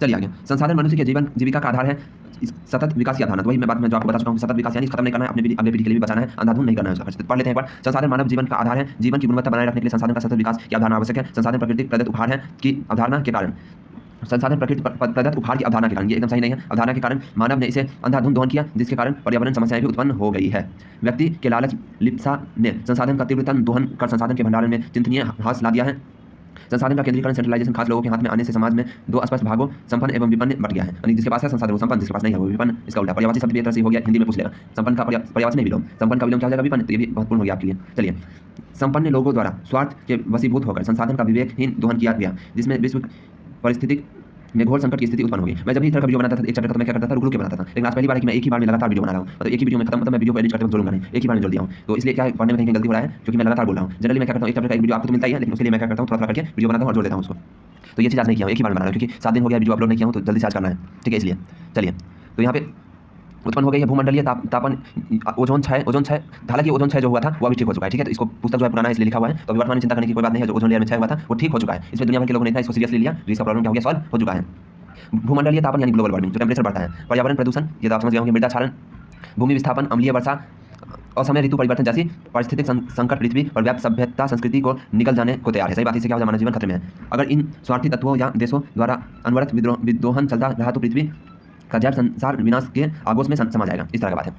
चलिए आगे, संसाधन मनुष्य के जीवन जीविका का आधार है, इस सतत विकास की अवधारणा। तो वही मैं बात में जो आपको बता चुका हूँ, सतत विकास यानी खत्म नहीं करना है, अपने अगले पीढ़ी के लिए भी बचाना है, अंधाधुंध नहीं करना है उसका। पढ़ लेते हैं एक बार। संसाधन मानव जीवन का आधार है, जीवन की गुणवत्ता बनाए रखने के लिए संसाधन का सतत विकास की अवधारणा आवश्यक है। संसाधन प्रकृति प्रदत्त उपहार है की अवधारणा के कारण, संसाधन प्रकृति प्रदत्त उपहार की अवधारणा के कारण, ये एकदम सही नहीं है। अवधारणा के कारण मानव ने इसे अंधाधुंध दोहन किया, जिसके कारण पर्यावरण समस्याएं भी उत्पन्न हो गई है। व्यक्ति के लालच लिप्सा ने संसाधन का तीव्रतम दोहन कर संसाधन के भंडारण में चिंतनीय ह्रास ला दिया है। संसाधन का केंद्रीकरण, सेंट्रलाइजेशन खास लोगों के हाथ में आने से समाज में 2 अस्पष्ट भागों संपन्न एवं विपन्न बट गया है। यानी जिसके पास है संसाधन वो संपन्न, जिसके पास नहीं है वो विपन्न। इसका उल्टा पर्यायवाची शब्द भी एक तरह से हो गया, हिंदी में पूछ लेगा। संपन्न का पर्यायवाची नहीं विलोम, संपन्न का विलोम क्या हो जाएगा, विपन्न। तो ये भी महत्वपूर्ण हो गया आपके लिए। चलिए, संपन्न लोगों द्वारा स्वार्थ के वशीभूत होकर संसाधन का विवेकहीन दोहन किया गया, जिसमें विश्व परिस्थितिक में घोर संकट की स्थिति उत्पन्न होगी। मैं जब भी इस तरह का वीडियो बनाता था एक चैप्टर का, तो मैं क्या करता था, रुक के बनाता था। लेकिन आज पहली बार है कि मैं एक ही बार में लगातार वीडियो बना रहा हूँ, मतलब एक ही वीडियो में खत्म, मतलब मैं वीडियो को एडिट करते वक्त जोड़ूंगा नहीं, एक ही बार में जोड़ दिया हूँ। तो इसलिए क्या पढ़ने में कहीं गलती हो रहा है, क्योंकि मैं लगातार बोल रहा हूँ। जनरली मैं क्या करता हूँ, एक चैप्टर का एक वीडियो आपको तो मिलता ही है, लेकिन उसके लिए मैं क्या करता हूँ, थोड़ा करके वीडियो बनाता हूँ और जोड़ देता हूँ उसको। तो ये चीज़ आज नहीं किया हूँ, एक ही बार बना रहा हूँ, क्योंकि 7 दिन हो गया वीडियो अपलोड नहीं किया हूँ, तो जल्दी से आज करना है, ठीक है, इसलिए। चलिए, तो यहाँ पे उत्पन्न हो गई है भूमंडलीय तापन, ओजोन क्षय। हालांकि ओजोन क्षय जो हुआ था वो अभी ठीक हो चुका है, ठीक है। तो इसको पुस्तक जो है पुराना है इसलिए लिखा हुआ है, तो वर्तमान में चिंता करने की कोई बात नहीं है। जो ओजोन लेयर में क्षय हुआ था वो ठीक हो चुका है, इसमें दुनिया भर के लोगों ने इसको सीरियसली लिया, तो इसका प्रॉब्लम क्या हो गया, सॉल्व हो चुका है। भूमंडलीय तापन यानी ग्लोबल वार्मिंग, जो टेम्परेचर बढ़ता है। पर्यावरण प्रदूषण, ये तो आप समझ गए होंगे, मृदा क्षालन, भूमि विस्थापन, अम्लीय वर्षा, असमय ऋतु परिवर्तन जैसी पारिस्थितिक संकट पृथ्वी पर व्याप्त सभ्यता संस्कृति को निकल जाने को तैयार है। सही बात, इससे क्या हो जाए, मानव जीवन खतरे में है। अगर इन स्वार्थी तत्वों या देशों द्वारा अनवरत विद्रोहन चलता रहा तो पृथ्वी का जैव संसार विनाश के आगोश में समा जाएगा, इस तरह की बात है।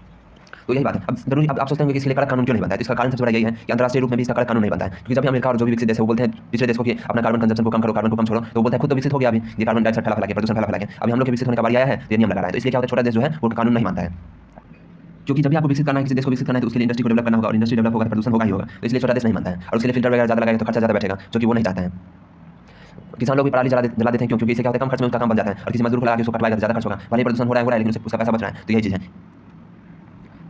तो यही बात है। अब जरूरी आप सोचते होंगे कि इसके लिए कड़क कानून क्यों नहीं बनता है, तो इसका कारण सबसे बड़ा यही है कि अंतर्राष्ट्रीय रूप में भी इसका कड़क कानून नहीं बनता है। क्योंकि जब भी अमेरिका और जो भी विकसित देश है वो बोलते हैं पिछले देशों की अपना कार्बन कंजप्शन को कम करो, कार्बन को कम छोड़ो, तो वो बोलते हैं खुद तो विकसित हो गया, अभी ये कार्बन डाइऑक्साइड फैला के, प्रदूषण फैला के, अभी हम लोग के विकसित होने का बारी आया है, तो ये नियम लगा रहा है। तो इसलिए क्या होता है, छोटा देश जो है वो कानून नहीं मानता है। क्योंकि जब भी आपको विकसित करना है, किसी देश को विकसित करना है, तो उसके लिए इंडस्ट्री को डेवलप करना होगा, और इंडस्ट्री डेवलप होगा तो प्रदूषण होगा ही होगा। तो इसलिए छोटा देश नहीं मानता है, और उसके लिए फिल्टर वगैरह ज़्यादा लगाएगा तो खर्चा ज़्यादा बैठेगा, जो कि वो नहीं चाहता है। किसान लोग भी पराली जला देते हैं क्योंकि इससे क्या होता है, कम खर्च में उसका काम बन जाता है और किसी मजदूर को लगा के उसको कटवाएगा तो ज़्यादा खर्च होगा, भले ही प्रदूषण हो रहा है लेकिन उसका पैसा बच रहा है। तो यही चीज़ है।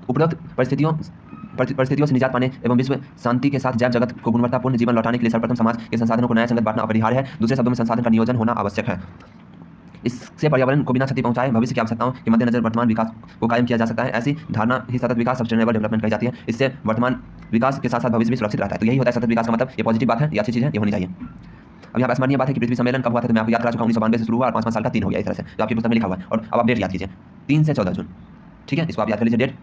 उपरोक्त परिस्थितियों से निजात पाने एवं विश्व शांति के साथ जैव जगत को गुणवत्तापूर्ण जीवन लौटाने के लिए सर्वप्रथम समाज के संसाधनों को न्याय संगत बांटना अपरिहार्य है। दूसरे शब्दों में संसाधन का नियोजन होना आवश्यक है। इससे पर्यावरण को बिना क्षति पहुंचाए भविष्य की आवश्यकताओं के मद्देनजर वर्तमान विकास को कायम किया जा सकता है। ऐसी धारणा ही सतत विकास, सस्टेनेबल डेवलपमेंट कही जाती है। इससे वर्तमान विकास के साथ साथ भविष्य भी सुरक्षित रहता है। तो यही होता है सतत विकास का मतलब, ये पॉजिटिव बात है, ये अच्छी चीज़ है, ये होनी चाहिए। अब यहाँ पर स्मरणीय बात है कि पृथ्वी सम्मेलन कब हुआ था, तो मैं आपको याद करा चुका हूँ। 1992 से शुरू हुआ और 5 साल का 3 हो गया इस तरह से, जो आपकी पुस्तक में लिखा हुआ है। और अब आप डेट याद कीजिए, 3 से 14 जून, ठीक है, इसको आप याद कर लीजिए डेट,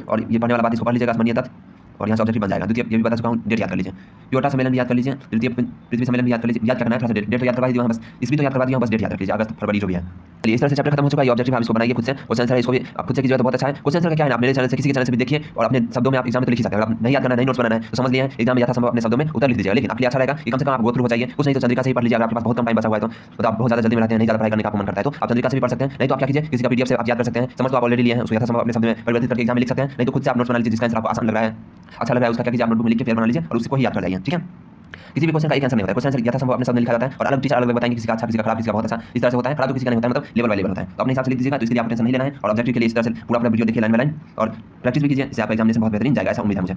और ये पढ़ने वाला बात इसको पढ़ लीजिएगा, स्मरणीय तत्व, और यहाँ से ऑब्जेक्टिव बन जाएगा। द्वितीय ये भी बता चुका हूँ, डेट याद कर लीजिए। क्योटो सम्मेलन भी याद कर लीजिए, तृतीय पृथ्वी सम्मेलन भी याद कर लीजिए। याद करना है थोड़ा सा, डेट याद करवा दिया बस, इसलिए तो याद करवा दिया बस, डेट याद रख लीजिए, अगस्त फरवरी जो भी है। चलिए इस तरह से चैप्टर खत्म हो चुका है। ये ऑब्जेक्टिव आप इसको बनाइए खुद से, क्वेश्चन आंसर है इसको भी आप खुद से कीजिए तो बहुत अच्छा है। क्वेश्चन आंसर का क्या है, आप मेरे चैनल से, किसी के चैनल से भी देखिए और अपने शब्दों में आप एग्जाम में तो लिख ही सकते हैं। अगर आप नहीं याद करना, नहीं नोट्स बनाना है तो समझ लिए एग्जाम में यथासंभव अपने शब्दों में उत्तर लिख दीजिएगा, लेकिन आपके लिए अच्छा रहेगा कि कम से कम आप गो थ्रू हो जाइए। कुछ नहीं तो चंद्रिका से ही पढ़ लीजिए, अगर आपके पास बहुत कम टाइम बचा हुआ है तो आप बहुत ज़्यादा जल्दी में रहते हैं, नहीं ज़्यादा पढ़ाई करने का आपको मन करता है तो आप चंद्रिका से भी पढ़ सकते हैं। नहीं तो आप क्या कीजिए, किसी का पीडीएफ से आप याद कर सकते हैं, समझ तो आप ऑलरेडी लिए हैं, उसको यथासंभव अपने शब्द में परिवर्तित करके एग्जाम में लिख सकते हैं। नहीं तो खुद से आप नोट्स बना लीजिए, जिसका आंसर आपको आसान लग रहा है, अच्छा लग रहा है, उसका क्या कीजिए, आप नोटबुक में लिख के फिर बना लीजिए और उसको ही याद कर जाइए, ठीक है। किसी भी क्वेश्चन का एक आंसर नहीं होता है, क्वेश्चन आंसर यथासंभव अपने शब्द में लिखा जाता है और अलग टीचर अलग बताएंगे किसी का अच्छा, किसी का खराब, किसी का बहुत अच्छा, इस तरह से होता है। खराब तो किसी का नहीं होता है, मतलब लेवल बाय लेवल होता है। तो अपने हिसाब से लिख दीजिएगा, तो इसके लिए आप टेंशन नहीं लेना है। और ऑब्जेक्टिव के लिए इस तरह से पूरा वीडियो देखिए लाइन बाय लाइन और प्रैक्टिस भी कीजिए, इससे आपका एग्जामिनेशन बहुत बेहतरीन जाएगा, ऐसा उम्मीद है मुझे।